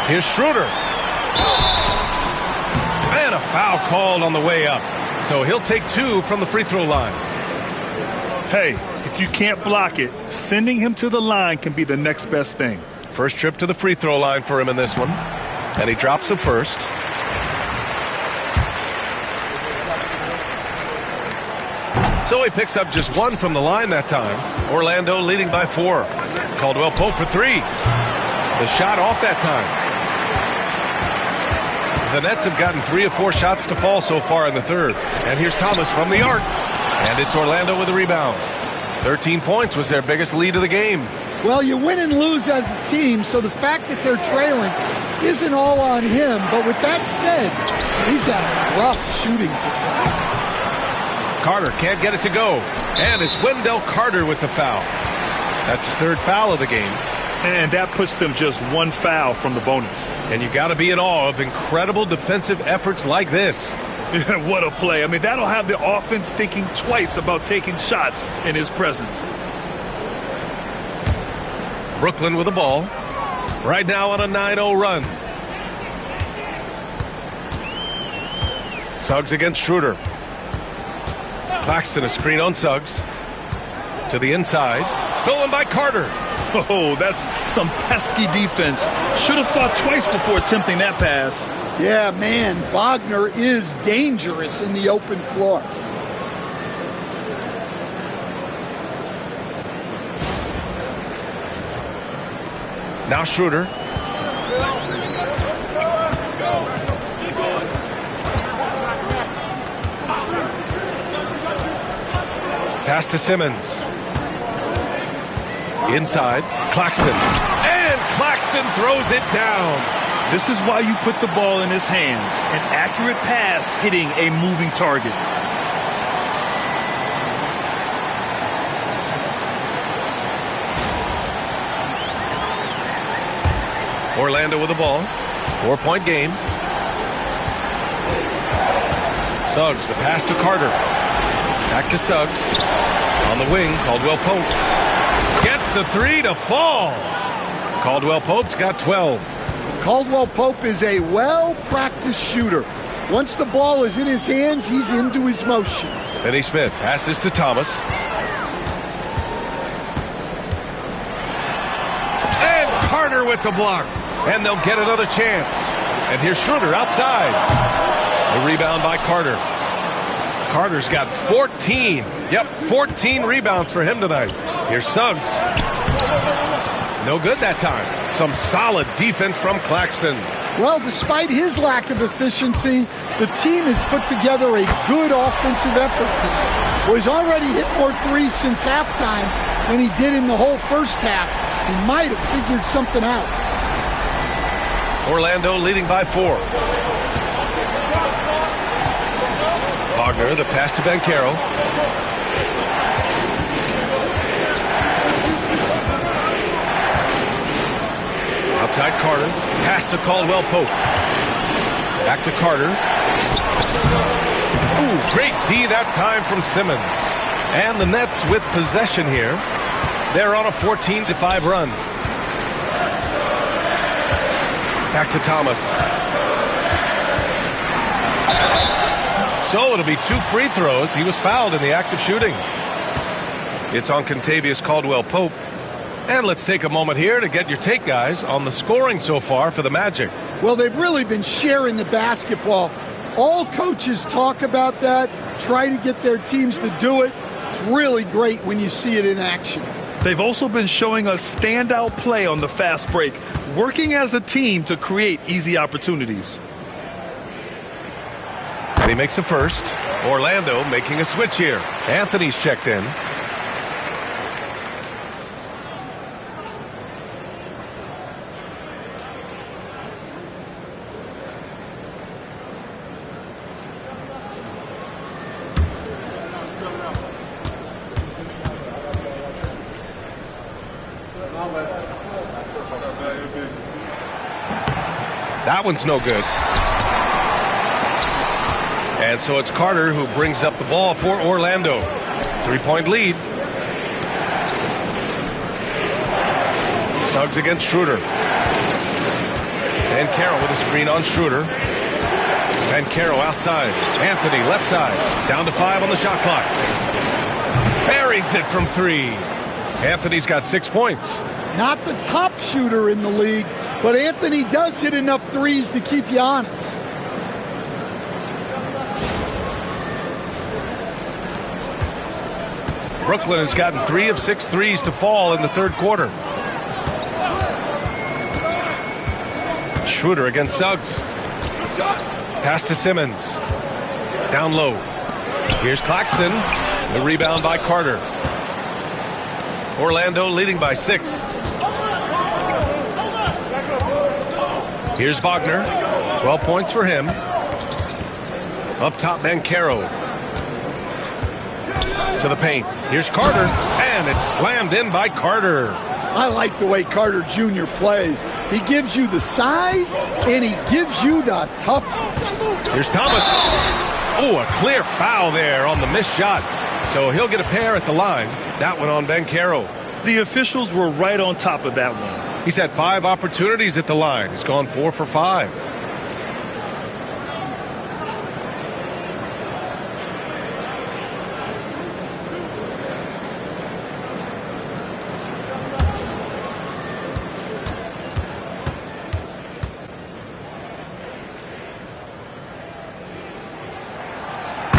Here's Schroeder. And a foul called on the way up. So he'll take 2 from the free throw line. Hey, if you can't block it, sending him to the line can be the next best thing. First trip to the free throw line for him in this one. And he drops the first. So he picks up just 1 from the line that time. Orlando leading by 4. Caldwell Pope for 3. The shot off that time. The Nets have gotten 3 of 4 shots to fall so far in the third. And here's Thomas from the arc. And it's Orlando with a rebound. 13 points was their biggest lead of the game. Well, you win and lose as a team, so the fact that they're trailing isn't all on him. But with that said, he's had a rough shooting performance. Carter can't get it to go. And it's Wendell Carter with the foul. That's his 3rd foul of the game. And that puts them just 1 foul from the bonus. And you got to be in awe of incredible defensive efforts like this. What a play. I mean, that'll have the offense thinking twice about taking shots in his presence. Brooklyn with the ball. Right now on a 9-0 run. Suggs against Schroeder. Claxton a screen on Suggs. To the inside. Stolen by Carter. Oh, that's some pesky defense. Should have thought twice before attempting that pass. Yeah, man, Wagner is dangerous in the open floor. Now Schroeder. Pass to Simmons. Inside, Claxton. And Claxton throws it down. This is why you put the ball in his hands. An accurate pass hitting a moving target. Orlando with the ball. 4-point game. Suggs, the pass to Carter. Back to Suggs. On the wing, Caldwell Pope. Gets the three to fall. Caldwell Pope's got 12. Caldwell Pope is a well-practiced shooter. Once the ball is in his hands, he's into his motion. Finney Smith passes to Thomas. And Carter with the block. And they'll get another chance. And here's Schroeder outside. The rebound by Carter. Carter's got 14. Yep, 14 rebounds for him tonight. Here's Suggs. No good that time. Some solid defense from Claxton. Well, despite his lack of efficiency, the team has put together a good offensive effort tonight. Well, he's already hit more threes since halftime than he did in the whole first half. He might have figured something out. Orlando leading by 4. Wagner, the pass to Banchero. Outside Carter. Pass to Caldwell Pope. Back to Carter. Ooh, great D that time from Simmons. And the Nets with possession here. They're on a 14-5 run. Back to Thomas. So it'll be 2 free throws. He was fouled in the act of shooting. It's on Kentavious Caldwell-Pope. And let's take a moment here to get your take, guys, on the scoring so far for the Magic. Well, they've really been sharing the basketball. All coaches talk about that, try to get their teams to do it. It's really great when you see it in action. They've also been showing us standout play on the fast break, working as a team to create easy opportunities. He makes a first. Orlando making a switch here. Anthony's checked in. That one's no good. And so it's Carter who brings up the ball for Orlando. 3-point lead. Suggs against Schroeder. And Carroll with a screen on Schroeder. And Carroll outside. Anthony left side. Down to 5 on the shot clock. Buries it from 3. Anthony's got 6 points. Not the top shooter in the league, but Anthony does hit enough threes to keep you honest. Brooklyn has gotten 3 of 6 threes to fall in the third quarter. Schroeder against Suggs. Pass to Simmons. Down low. Here's Claxton. The rebound by Carter. Orlando leading by 6. Here's Wagner. 12 points for him. Up top, Banchero. To the paint. Here's Carter. And it's slammed in by Carter. I like the way Carter Jr. plays. He gives you the size, and he gives you the toughness. Here's Thomas. Oh, a clear foul there on the missed shot. So he'll get a pair at the line. That one on Banchero. The officials were right on top of that one. He's had 5 opportunities at the line. He's gone 4 for 5.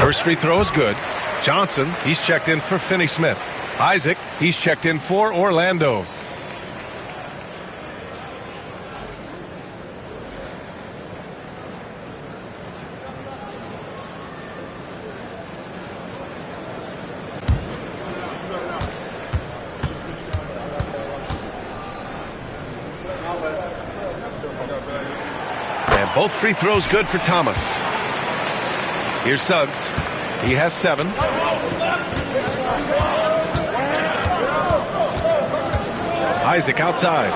First free throw is good. Johnson, he's checked in for Finney-Smith. Isaac, he's checked in for Orlando. And both free throws good for Thomas. Here's Suggs. He has 7. Isaac outside.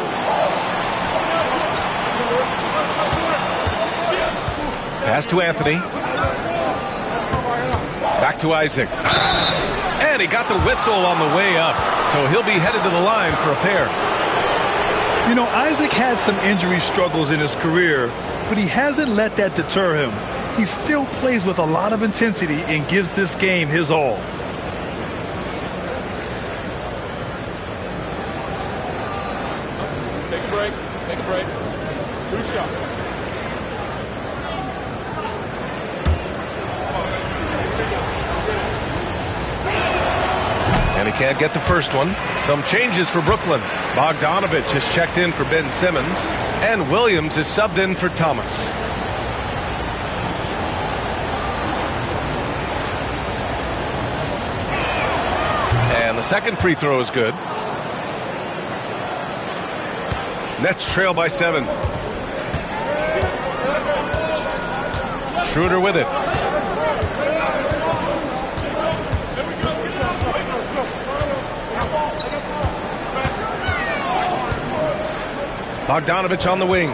Pass to Anthony. Back to Isaac. And he got the whistle on the way up. So he'll be headed to the line for a pair. You know, Isaac had some injury struggles in his career, but he hasn't let that deter him. He still plays with a lot of intensity and gives this game his all. Take a break. Take a break. 2 shots. And he can't get the first one. Some changes for Brooklyn. Bogdanovich has checked in for Ben Simmons, and Williams is subbed in for Thomas. And the second free throw is good. Nets trail by 7. Schroeder with it. Bogdanovich on the wing.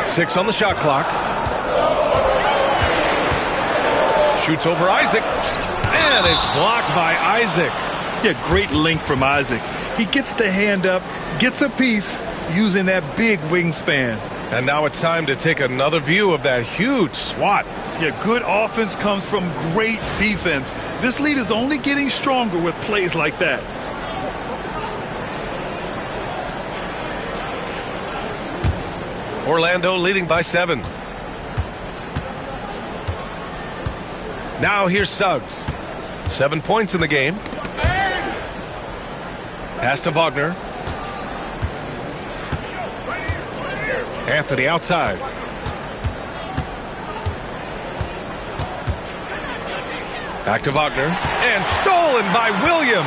6 on the shot clock. Shoots over Isaac. And it's blocked by Isaac. Yeah, great length from Isaac. He gets the hand up, gets a piece using that big wingspan. And now it's time to take another view of that huge swat. Yeah, good offense comes from great defense. This lead is only getting stronger with plays like that. Orlando leading by 7. Now here's Suggs. 7 points in the game. Pass to Wagner. Anthony outside. Back to Wagner. And stolen by Williams.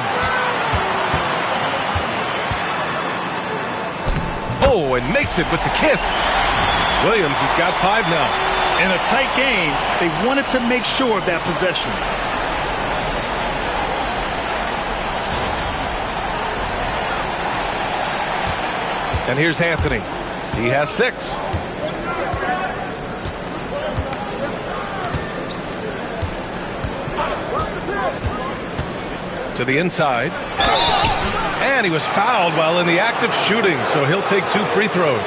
Oh, and makes it with the kiss. Williams has got 5 now. In a tight game, they wanted to make sure of that possession. And here's Anthony. He has 6. To the inside. And he was fouled while in the act of shooting, so he'll take 2 free throws.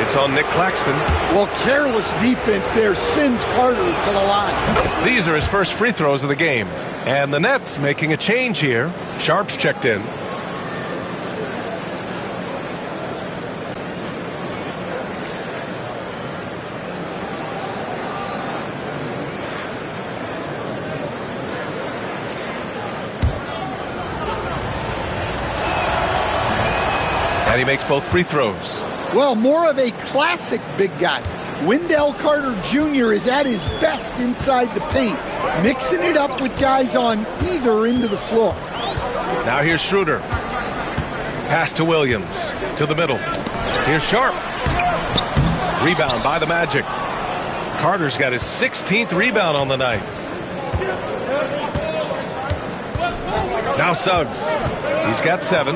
It's on Nick Claxton. Well, careless defense there sends Carter to the line. These are his first free throws of the game. And the Nets making a change here. Sharp's checked in. And he makes both free throws. Well, more of a classic big guy. Wendell Carter Jr. is at his best inside the paint, mixing it up with guys on either end of the floor. Now here's Schroeder. Pass to Williams. To the middle. Here's Sharp. Rebound by the Magic. Carter's got his 16th rebound on the night. Now Suggs. He's got 7.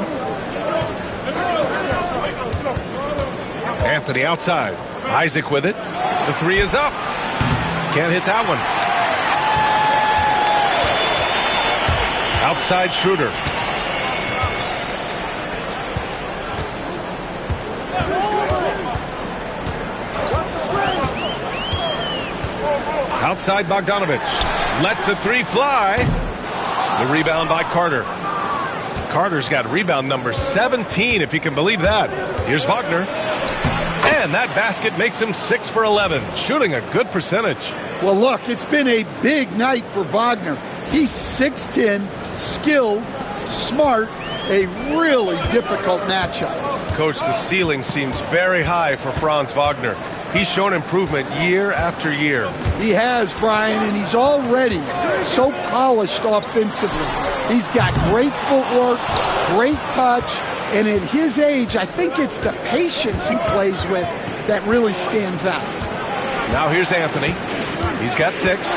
Anthony outside. Isaac with it. The 3 is up. Can't hit that one. Outside Schroeder. Outside Bogdanovich. Lets the 3 fly. The rebound by Carter. Carter's got rebound number 17, if you can believe that. Here's Wagner. And that basket makes him 6 for 11, shooting a good percentage. Well, look, it's been a big night for Wagner. He's 6'10", skilled, smart, a really difficult matchup. Coach, the ceiling seems very high for Franz Wagner. He's shown improvement year after year. He has, Brian, and he's already so polished offensively. He's got great footwork, great touch, and at his age, I think it's the patience he plays with that really stands out. Now here's Anthony. He's got 6.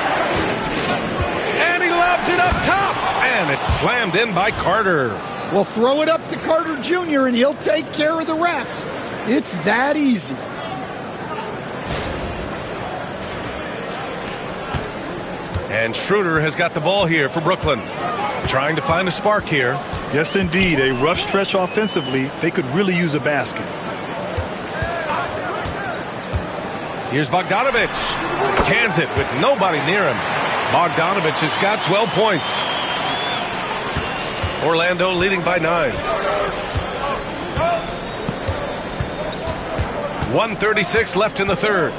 And he lobs it up top. And it's slammed in by Carter. Well, throw it up to Carter Jr. and he'll take care of the rest. It's that easy. And Schroeder has got the ball here for Brooklyn. Trying to find a spark here. Yes, indeed. A rough stretch offensively. They could really use a basket. Here's Bogdanovic. Cans it with nobody near him. Bogdanovic has got 12 points. Orlando leading by 9. 1:36 left in the third.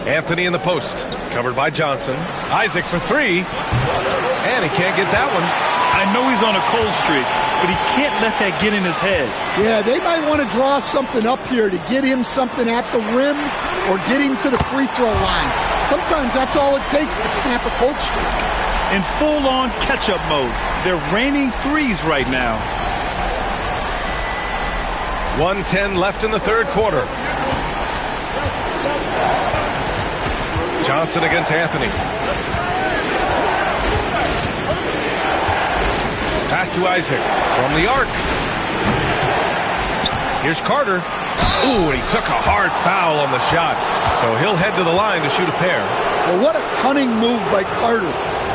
Anthony in the post. Covered by Johnson. Isaac for 3. And he can't get that one. I know he's on a cold streak, but he can't let that get in his head. Yeah, they might want to draw something up here to get him something at the rim or get him to the free throw line. Sometimes that's all it takes to snap a cold streak. In full-on catch-up mode. They're raining threes right now. 1:10 left in the third quarter. Johnson against Anthony. Pass to Isaac from the arc. Here's Carter. Ooh, and he took a hard foul on the shot. So he'll head to the line to shoot a pair. Well, what a cunning move by Carter.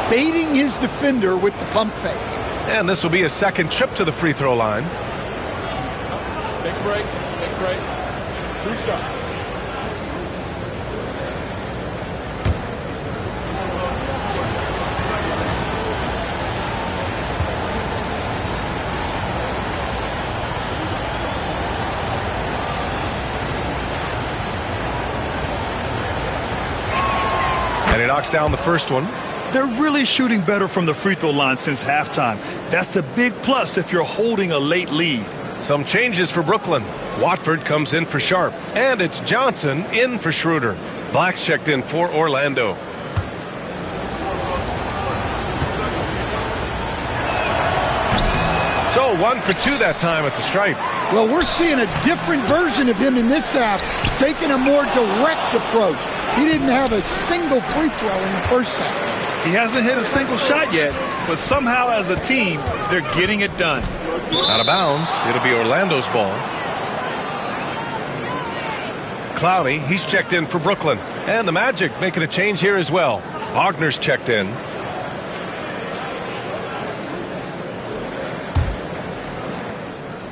Baiting his defender with the pump fake. And this will be a second trip to the free throw line. Take a break. Take a break. 2 shots. And he knocks down the first one. They're really shooting better from the free throw line since halftime. That's a big plus if you're holding a late lead. Some changes for Brooklyn. Watford comes in for Sharp. And it's Johnson in for Schroeder. Black's checked in for Orlando. So 1 for 2 that time at the stripe. Well, we're seeing a different version of him in this half, taking a more direct approach. He didn't have a single free throw in the first half. He hasn't hit a single shot yet, but somehow as a team, they're getting it done. Out of bounds. It'll be Orlando's ball. Clowney, he's checked in for Brooklyn. And the Magic making a change here as well. Wagner's checked in.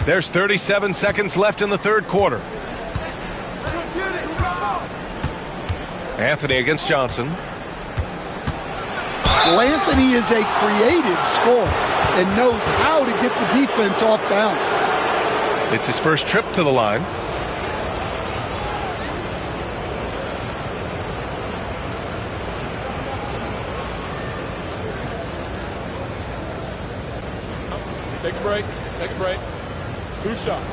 There's 37 seconds left in the third quarter. Anthony against Johnson. Well, Anthony is a creative scorer and knows how to get the defense off balance. It's his first trip to the line. Take a break. Take a break. 2 shots.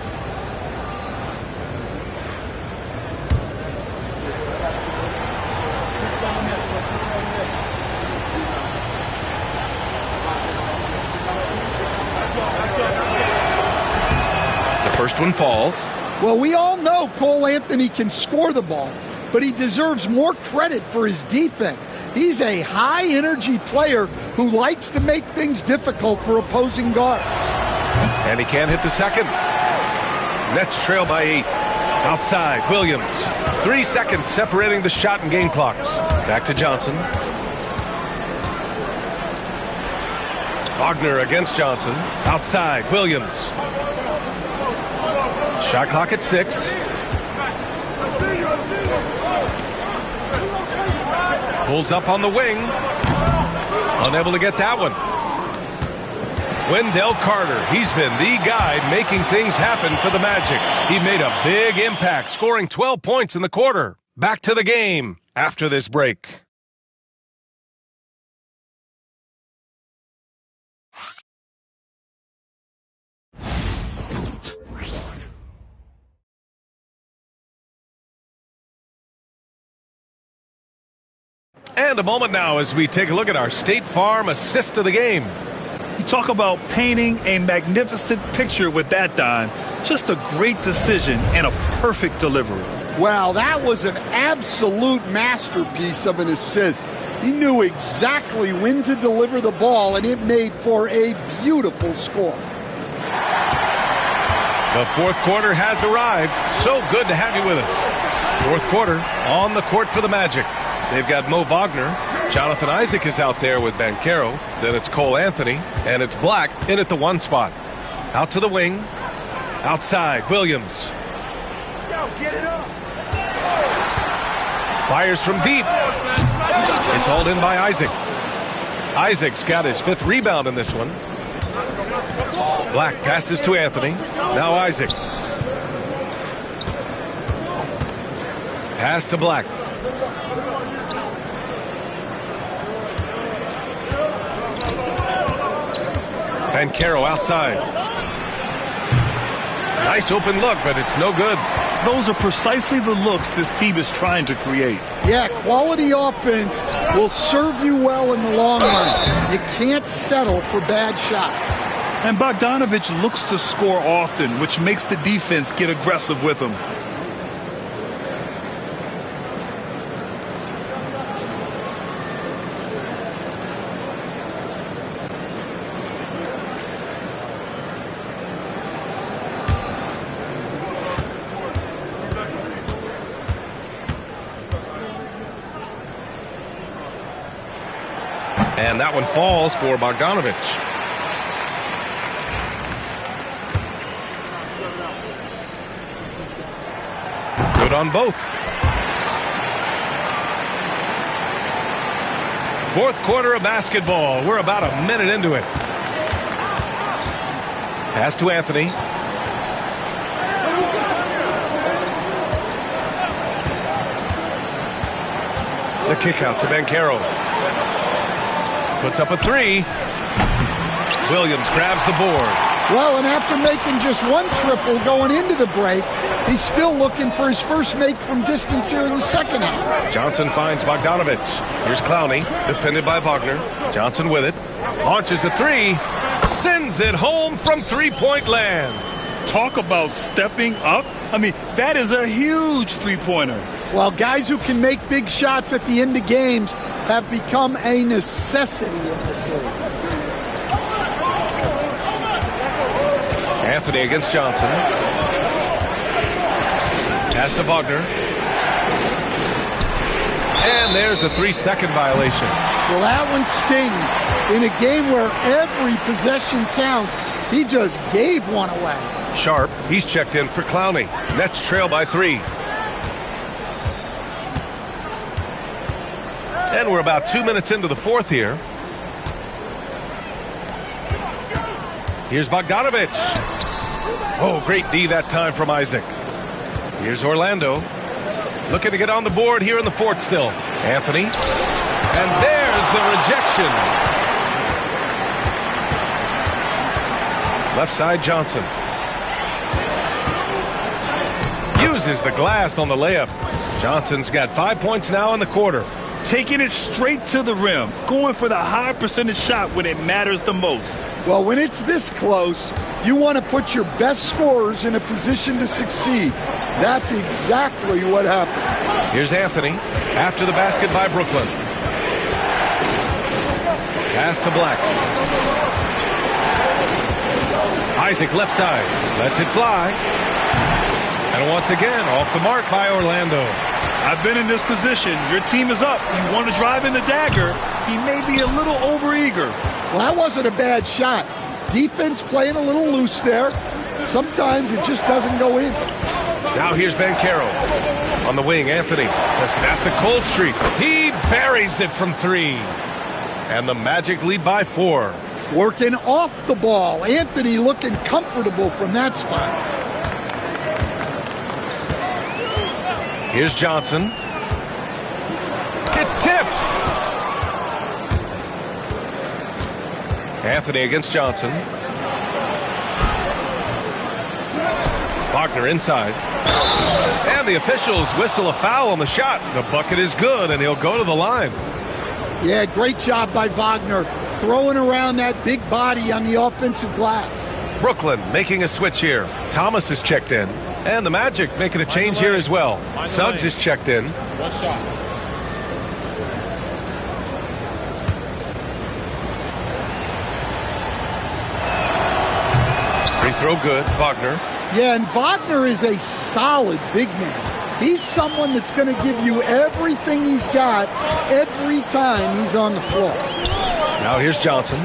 First one falls. Well, we all know Cole Anthony can score the ball, but he deserves more credit for his defense. He's a high-energy player who likes to make things difficult for opposing guards. And he can't hit the second. Nets trail by 8. Outside, Williams. 3 seconds separating the shot and game clocks. Back to Johnson. Wagner against Johnson. Outside, Williams. Shot clock at 6. Pulls up on the wing. Unable to get that one. Wendell Carter, he's been the guy making things happen for the Magic. He made a big impact, scoring 12 points in the quarter. Back to the game after this break. And a moment now as we take a look at our State Farm assist of the game. You talk about painting a magnificent picture with that dime. Just a great decision and a perfect delivery. Wow, that was an absolute masterpiece of an assist. He knew exactly when to deliver the ball, and it made for a beautiful score. The fourth quarter has arrived. So good to have you with us. Fourth quarter on the court for the Magic. They've got Mo Wagner. Jonathan Isaac is out there with Banchero. Then it's Cole Anthony. And it's Black in at the 1 spot. Out to the wing. Outside, Williams. Fires from deep. It's hauled in by Isaac. Isaac's got his 5th rebound in this one. Black passes to Anthony. Now Isaac. Pass to Black. Banchero outside. Nice open look, but it's no good. Those are precisely the looks this team is trying to create. Yeah, quality offense will serve you well in the long run. You can't settle for bad shots. And Bogdanovich looks to score often, which makes the defense get aggressive with him. And that one falls for Bogdanovich. Good on both. Fourth quarter of basketball. We're about a minute into it. Pass to Anthony. The kick out to Banchero. Puts up a 3. Williams grabs the board. Well, and after making just 1 triple going into the break, he's still looking for his first make from distance here in the second half. Johnson finds Bogdanovich. Here's Clowney, defended by Wagner. Johnson with it. Launches a 3. Sends it home from three-point land. Talk about stepping up. I mean, that is a huge three-pointer. Well, guys who can make big shots at the end of games have become a necessity in this league. Anthony against Johnson. Pass to Wagner. And there's a 3-second violation. Well, that one stings. In a game where every possession counts, he just gave one away. Sharp, he's checked in for Clowney. Nets trail by 3. And we're about 2 minutes into the fourth here. Here's Bogdanovich. Oh, great D that time from Isaac. Here's Orlando. Looking to get on the board here in the fourth still. Anthony. And there's the rejection. Left side Johnson. Uses the glass on the layup. Johnson's got 5 points now in the quarter. Taking it straight to the rim. Going for the high percentage shot when it matters the most. Well, when it's this close, you want to put your best scorers in a position to succeed. That's exactly what happened. Here's Anthony after the basket by Brooklyn. Pass to Black. Isaac left side. Lets it fly. And once again, off the mark by Orlando. I've been in this position. Your team is up. You want to drive in the dagger. He may be a little overeager. Well, that wasn't a bad shot. Defense playing a little loose there. Sometimes it just doesn't go in. Now here's Banchero. On the wing, Anthony to snap the cold streak. He buries it from 3. And the Magic lead by 4. Working off the ball. Anthony looking comfortable from that spot. Here's Johnson. It's tipped. Anthony against Johnson. Wagner inside. And the officials whistle a foul on the shot. The bucket is good, and he'll go to the line. Yeah, great job by Wagner, throwing around that big body on the offensive glass. Brooklyn making a switch here. Thomas is checked in. And the Magic making a change here as well. Suggs is checked in. One shot. Free throw good. Wagner. Yeah, and Wagner is a solid big man. He's someone that's going to give you everything he's got every time he's on the floor. Now here's Johnson.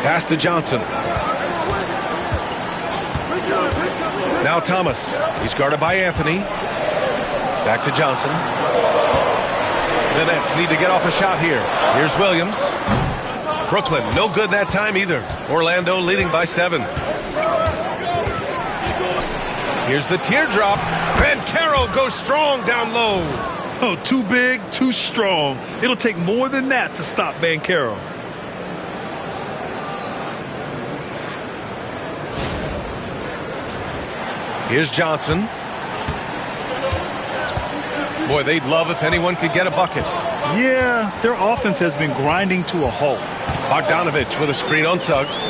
Pass to Johnson. Now Thomas. He's guarded by Anthony. Back to Johnson. The Nets need to get off a shot here. Here's Williams. Brooklyn, no good that time either. Orlando leading by 7. Here's the teardrop. Banchero goes strong down low. Oh, too big, too strong. It'll take more than that to stop Banchero. Here's Johnson. Boy, they'd love if anyone could get a bucket. Yeah, their offense has been grinding to a halt. Bogdanovich with a screen on Suggs.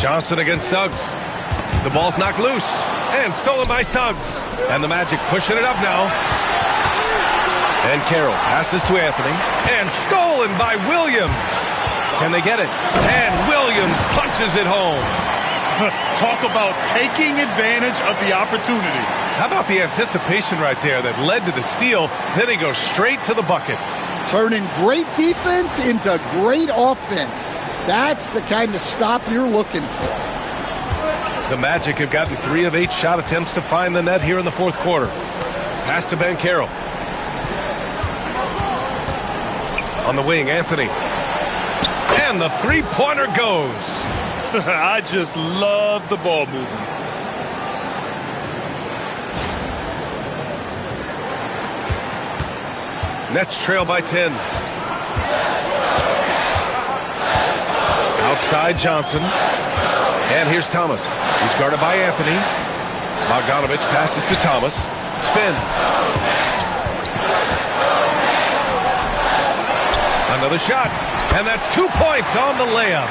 Johnson against Suggs. The ball's knocked loose and stolen by Suggs. And the Magic pushing it up now. And Carroll passes to Anthony and stolen by Williams. Can they get it? And Williams punches it home. Talk about taking advantage of the opportunity. How about the anticipation right there that led to the steal? Then he goes straight to the bucket. Turning great defense into great offense. That's the kind of stop you're looking for. The Magic have gotten 3 of 8 shot attempts to find the net here in the fourth quarter. Pass to Banchero. On the wing, Anthony. And the three-pointer goes. I just love the ball movement. Nets trail by 10. Outside Johnson. And here's Thomas. He's guarded by Anthony. Bogdanovich passes to Thomas. Spins. Another shot. And that's 2 points on the layup.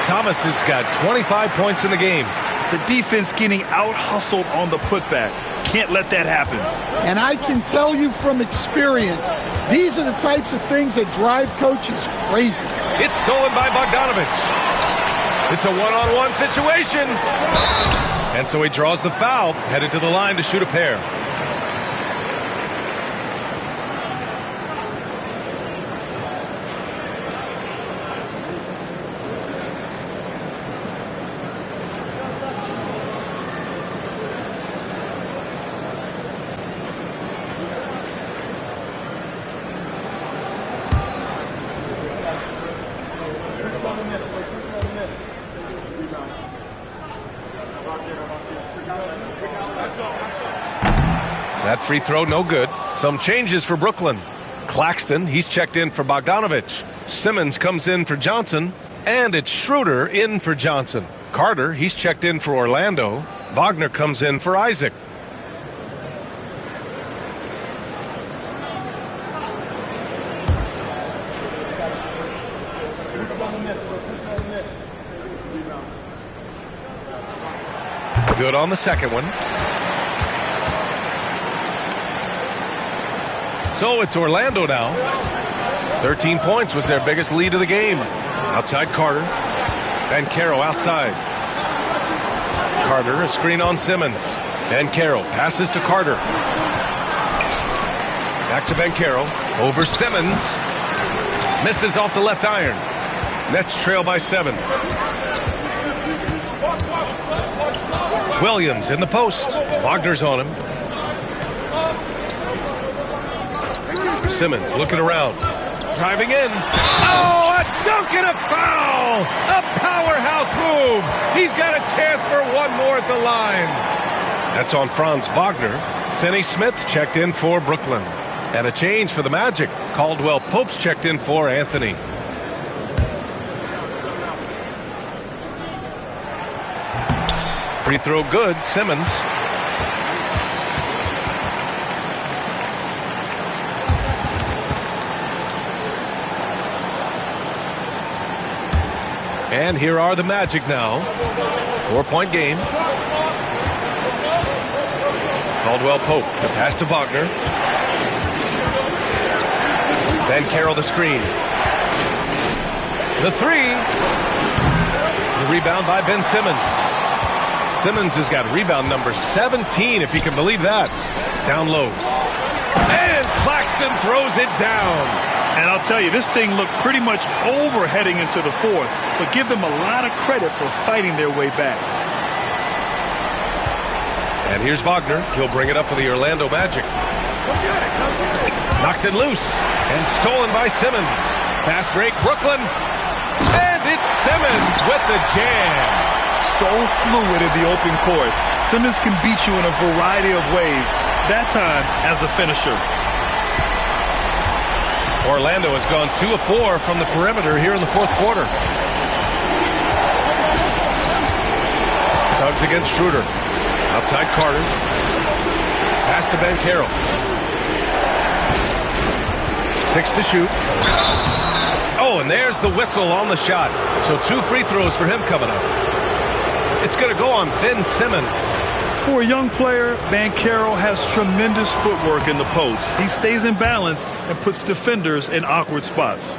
Thomas has got 25 points in the game. The defense getting out-hustled on the putback. Can't let that happen. And I can tell you from experience, these are the types of things that drive coaches crazy. It's stolen by Bogdanovich. It's a one-on-one situation. And so he draws the foul, headed to the line to shoot a pair. That free throw, no good. Some changes for Brooklyn. Claxton, he's checked in for Bogdanovich. Simmons comes in for Johnson. And it's Schroeder in for Johnson. Carter, he's checked in for Orlando. Wagner comes in for Isaac. Good on the second one. So it's Orlando now. 13 points was their biggest lead of the game. Outside Carter. Banchero outside. Carter, a screen on Simmons. Banchero passes to Carter. Back to Banchero. Over Simmons. Misses off the left iron. Nets trail by 7. Williams in the post. Wagner's on him. Simmons looking around. Driving in. Oh, a dunk and a foul! A powerhouse move! He's got a chance for one more at the line. That's on Franz Wagner. Finney Smith checked in for Brooklyn. And a change for the Magic. Caldwell Pope's checked in for Anthony. Free throw good, Simmons. And here are the Magic now. 4-point game. Caldwell Pope, the pass to Wagner. Banchero the screen. The three. The rebound by Ben Simmons. Simmons has got rebound number 17, if you can believe that. Down low. And Claxton throws it down. And I'll tell you, this thing looked pretty much over heading into the fourth, but give them a lot of credit for fighting their way back. And here's Wagner. He'll bring it up for the Orlando Magic. Knocks it loose. And stolen by Simmons. Fast break, Brooklyn. And it's Simmons with the jam. So fluid in the open court. Simmons can beat you in a variety of ways, that time as a finisher. Orlando has gone 2 of 4 from the perimeter here in the fourth quarter. Suggs against Schroeder. Outside Carter. Pass to Banchero. 6 to shoot. Oh, and there's the whistle on the shot. So 2 free throws for him coming up. It's going to go on Ben Simmons. For a young player, Banchero has tremendous footwork in the post. He stays in balance and puts defenders in awkward spots.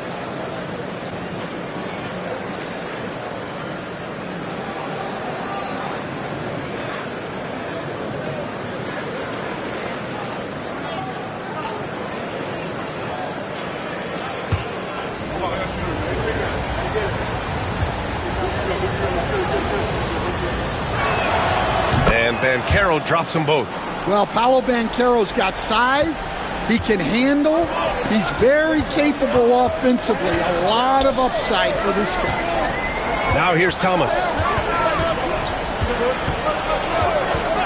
Banchero drops them both. Well, Paolo Banchero's got size. He can handle. He's very capable offensively. A lot of upside for this guy. Now here's Thomas.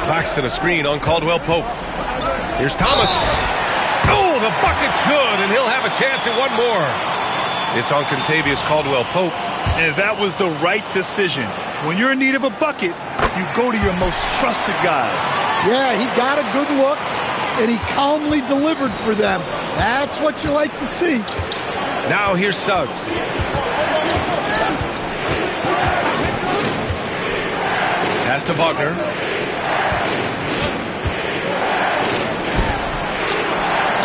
Claxton a screen on Caldwell Pope. Here's Thomas. Oh, the bucket's good, and he'll have a chance at one more. It's on Kentavious Caldwell Pope. And that was the right decision. When you're in need of a bucket, you go to your most trusted guys. Yeah, he got a good look, and he calmly delivered for them. That's what you like to see. Now here's Suggs. Pass to Wagner.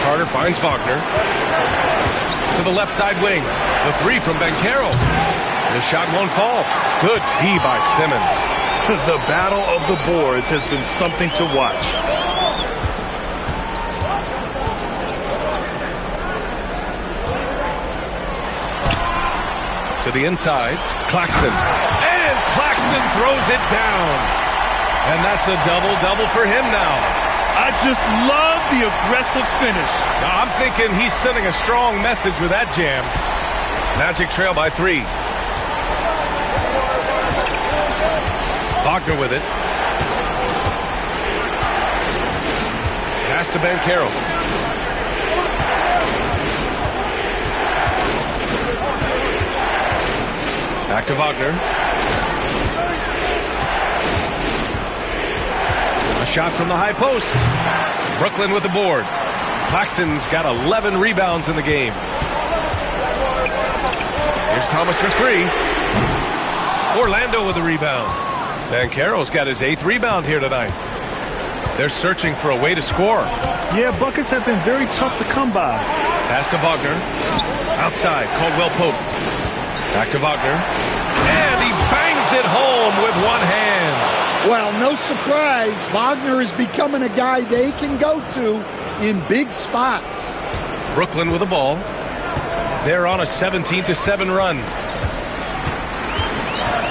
Carter finds Wagner. To the left side wing. The three from Banchero. The shot won't fall. Good D by Simmons. The battle of the boards has been something to watch. To the inside, Claxton. And Claxton throws it down. And that's a double-double for him now. I just love the aggressive finish. I'm thinking he's sending a strong message with that jam. Magic trail by 3. Wagner with it. Pass to Banchero. Back to Wagner. A shot from the high post. Brooklyn with the board. Claxton's got 11 rebounds in the game. Here's Thomas for 3. Orlando with the rebound. Banchero's got his 8th rebound here tonight. They're searching for a way to score. Yeah, buckets have been very tough to come by. Pass to Wagner. Outside, Caldwell Pope. Back to Wagner. And he bangs it home with one hand. Well, no surprise. Wagner is becoming a guy they can go to in big spots. Brooklyn with the ball. They're on a 17-7 run.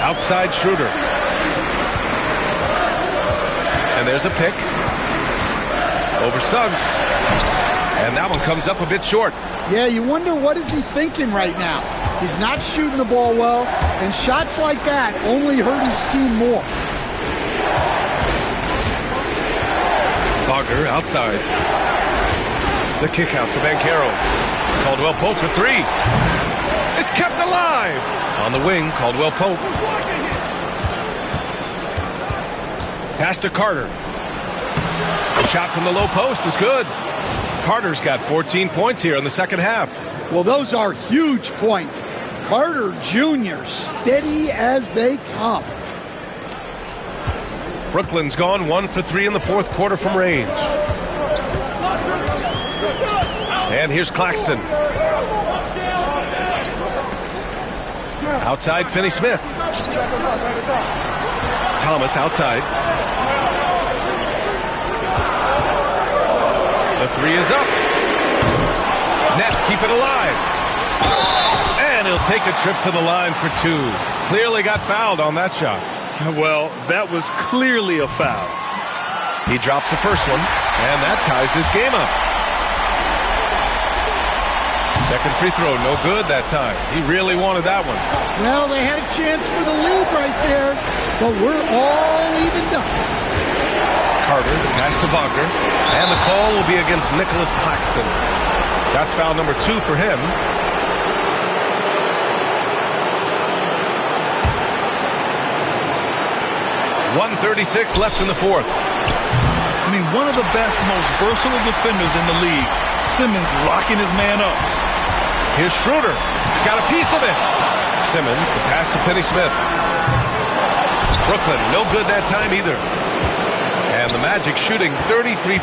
Outside Schroeder. And there's a pick. Over Suggs. And that one comes up a bit short. Yeah, you wonder what is he thinking right now. He's not shooting the ball well, and shots like that only hurt his team more. Wagner outside. The kick out to Banchero. Caldwell Pope for three. It's kept alive. On the wing, Caldwell Pope. Pass to Carter. The shot from the low post is good. Carter's got 14 points here in the second half. Well, those are huge points. Carter Jr. steady as they come. Brooklyn's gone 1 for 3 in the fourth quarter from range. And here's Claxton. Outside, Finney-Smith. Thomas outside. The three is up. Nets keep it alive. And he'll take a trip to the line for two. Clearly got fouled on that shot. Well, that was clearly a foul. He drops the first one, and that ties this game up. Second free throw, no good that time. He really wanted that one. Well, they had a chance for the lead right there, but we're all evened up. Carter, the pass to Wagner, and the call will be against Nicholas Claxton. That's foul number 2 for him. .136 left in the fourth. I mean, one of the best, most versatile defenders in the league. Simmons locking his man up. Here's Schroeder. Got a piece of it. Simmons, the pass to Finney-Smith. Brooklyn, no good that time either. And the Magic shooting 33%.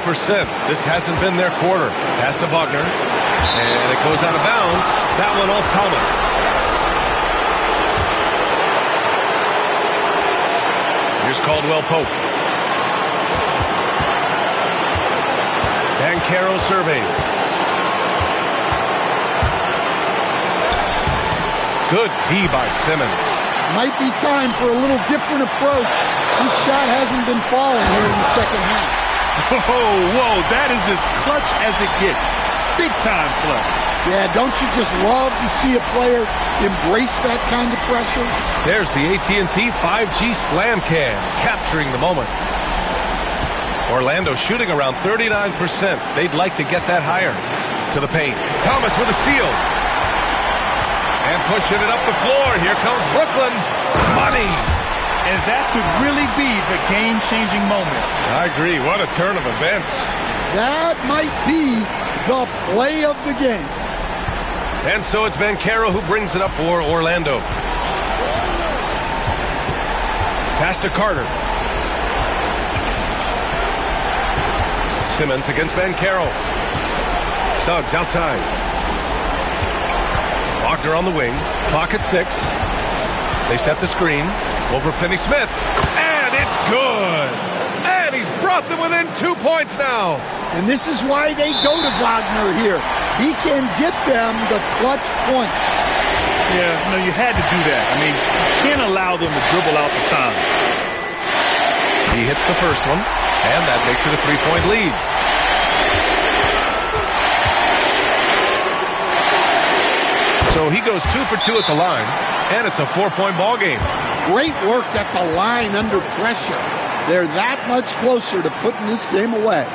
This hasn't been their quarter. Pass to Wagner. And it goes out of bounds. That one off Thomas. Here's Caldwell Pope. Banchero surveys. Good D by Simmons. Might be time for a little different approach. This shot hasn't been falling here in the second half. Whoa, that is as clutch as it gets. Big time play. Yeah, don't you just love to see a player embrace that kind of pressure? There's the AT&T 5G Slam Cam, capturing the moment. Orlando shooting around 39%. They'd like to get that higher. To the paint. Thomas with a steal. And pushing it up the floor. Here comes Brooklyn. Money. And that could really be the game-changing moment. I agree. What a turn of events. That might be the play of the game. And so it's Banchero who brings it up for Orlando. Pass to Carter. Simmons against Banchero. Suggs outside. Wagner on the wing. Clock at 6. They set the screen. Over Finney-Smith. And it's good. And he's brought them within 2 points now. And this is why they go to Wagner here. He can get them the clutch point. Yeah, no, you had to do that. I mean, you can't allow them to dribble out the time. He hits the first one, and that makes it a 3-point lead. So he goes 2 for 2 at the line, and it's a 4-point ball game. Great work at the line under pressure. They're that much closer to putting this game away.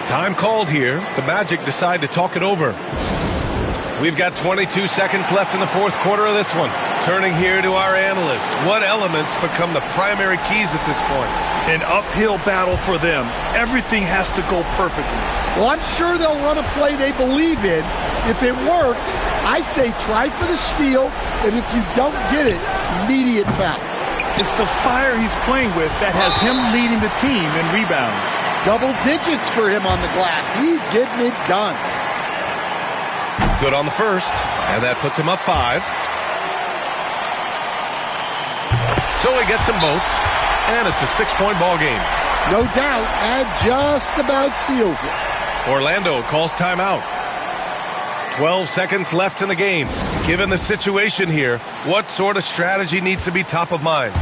Time called here. The Magic decide to talk it over. We've got 22 seconds left in the fourth quarter of this one. Turning here to our analyst. What elements become the primary keys at this point? An uphill battle for them. Everything has to go perfectly. Well, I'm sure they'll run a play they believe in. If it works, I say try for the steal, and if you don't get it, immediate foul. It's the fire he's playing with that has him leading the team in rebounds. Double digits for him on the glass. He's getting it done. Good on the first, and that puts him up 5. So he gets them both, and it's a 6-point ball game. No doubt, that just about seals it. Orlando calls timeout. 12 seconds left in the game. Given the situation here, what sort of strategy needs to be top of mind?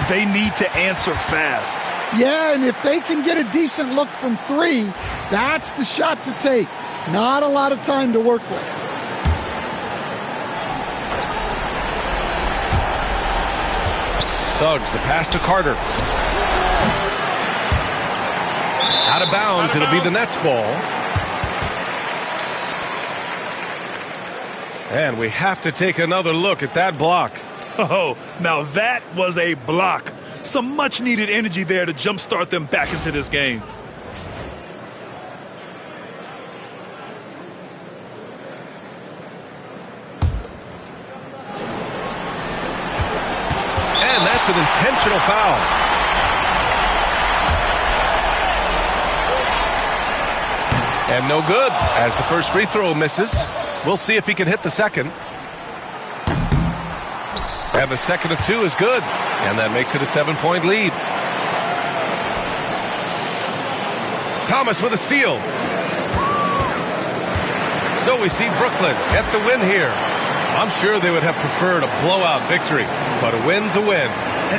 They need to answer fast. Yeah, and if they can get a decent look from 3, that's the shot to take. Not a lot of time to work with. Suggs, the pass to Carter. Out of bounds, it'll be the Nets ball. And we have to take another look at that block. Oh, now that was a block. Some much-needed energy there to jumpstart them back into this game. And that's an intentional foul. And no good, as the first free throw misses. We'll see if he can hit the second. And the second of two is good. And that makes it a 7-point lead. Thomas with a steal. So we see Brooklyn get the win here. I'm sure they would have preferred a blowout victory, but a win's a win.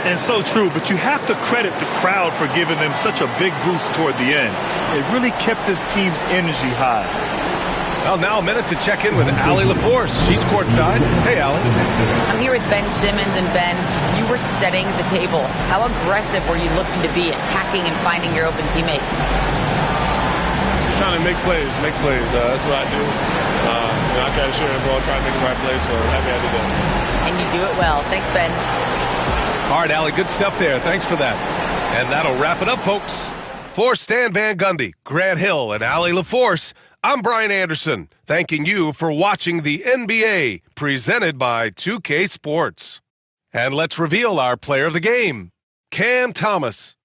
And so true, but you have to credit the crowd for giving them such a big boost toward the end. It really kept this team's energy high. Well, now a minute to check in with Allie LaForce. She's courtside. Hey, Allie. I'm here with Ben Simmons, and Ben, you were setting the table. How aggressive were you looking to be, attacking and finding your open teammates? Just trying to make plays. That's what I do. I try to share the ball, try to make the right play, so I'm happy I did that. And you do it well. Thanks, Ben. All right, Allie, good stuff there. Thanks for that. And that'll wrap it up, folks. For Stan Van Gundy, Grant Hill, and Allie LaForce, I'm Brian Anderson, thanking you for watching the NBA, presented by 2K Sports. And let's reveal our player of the game, Cam Thomas.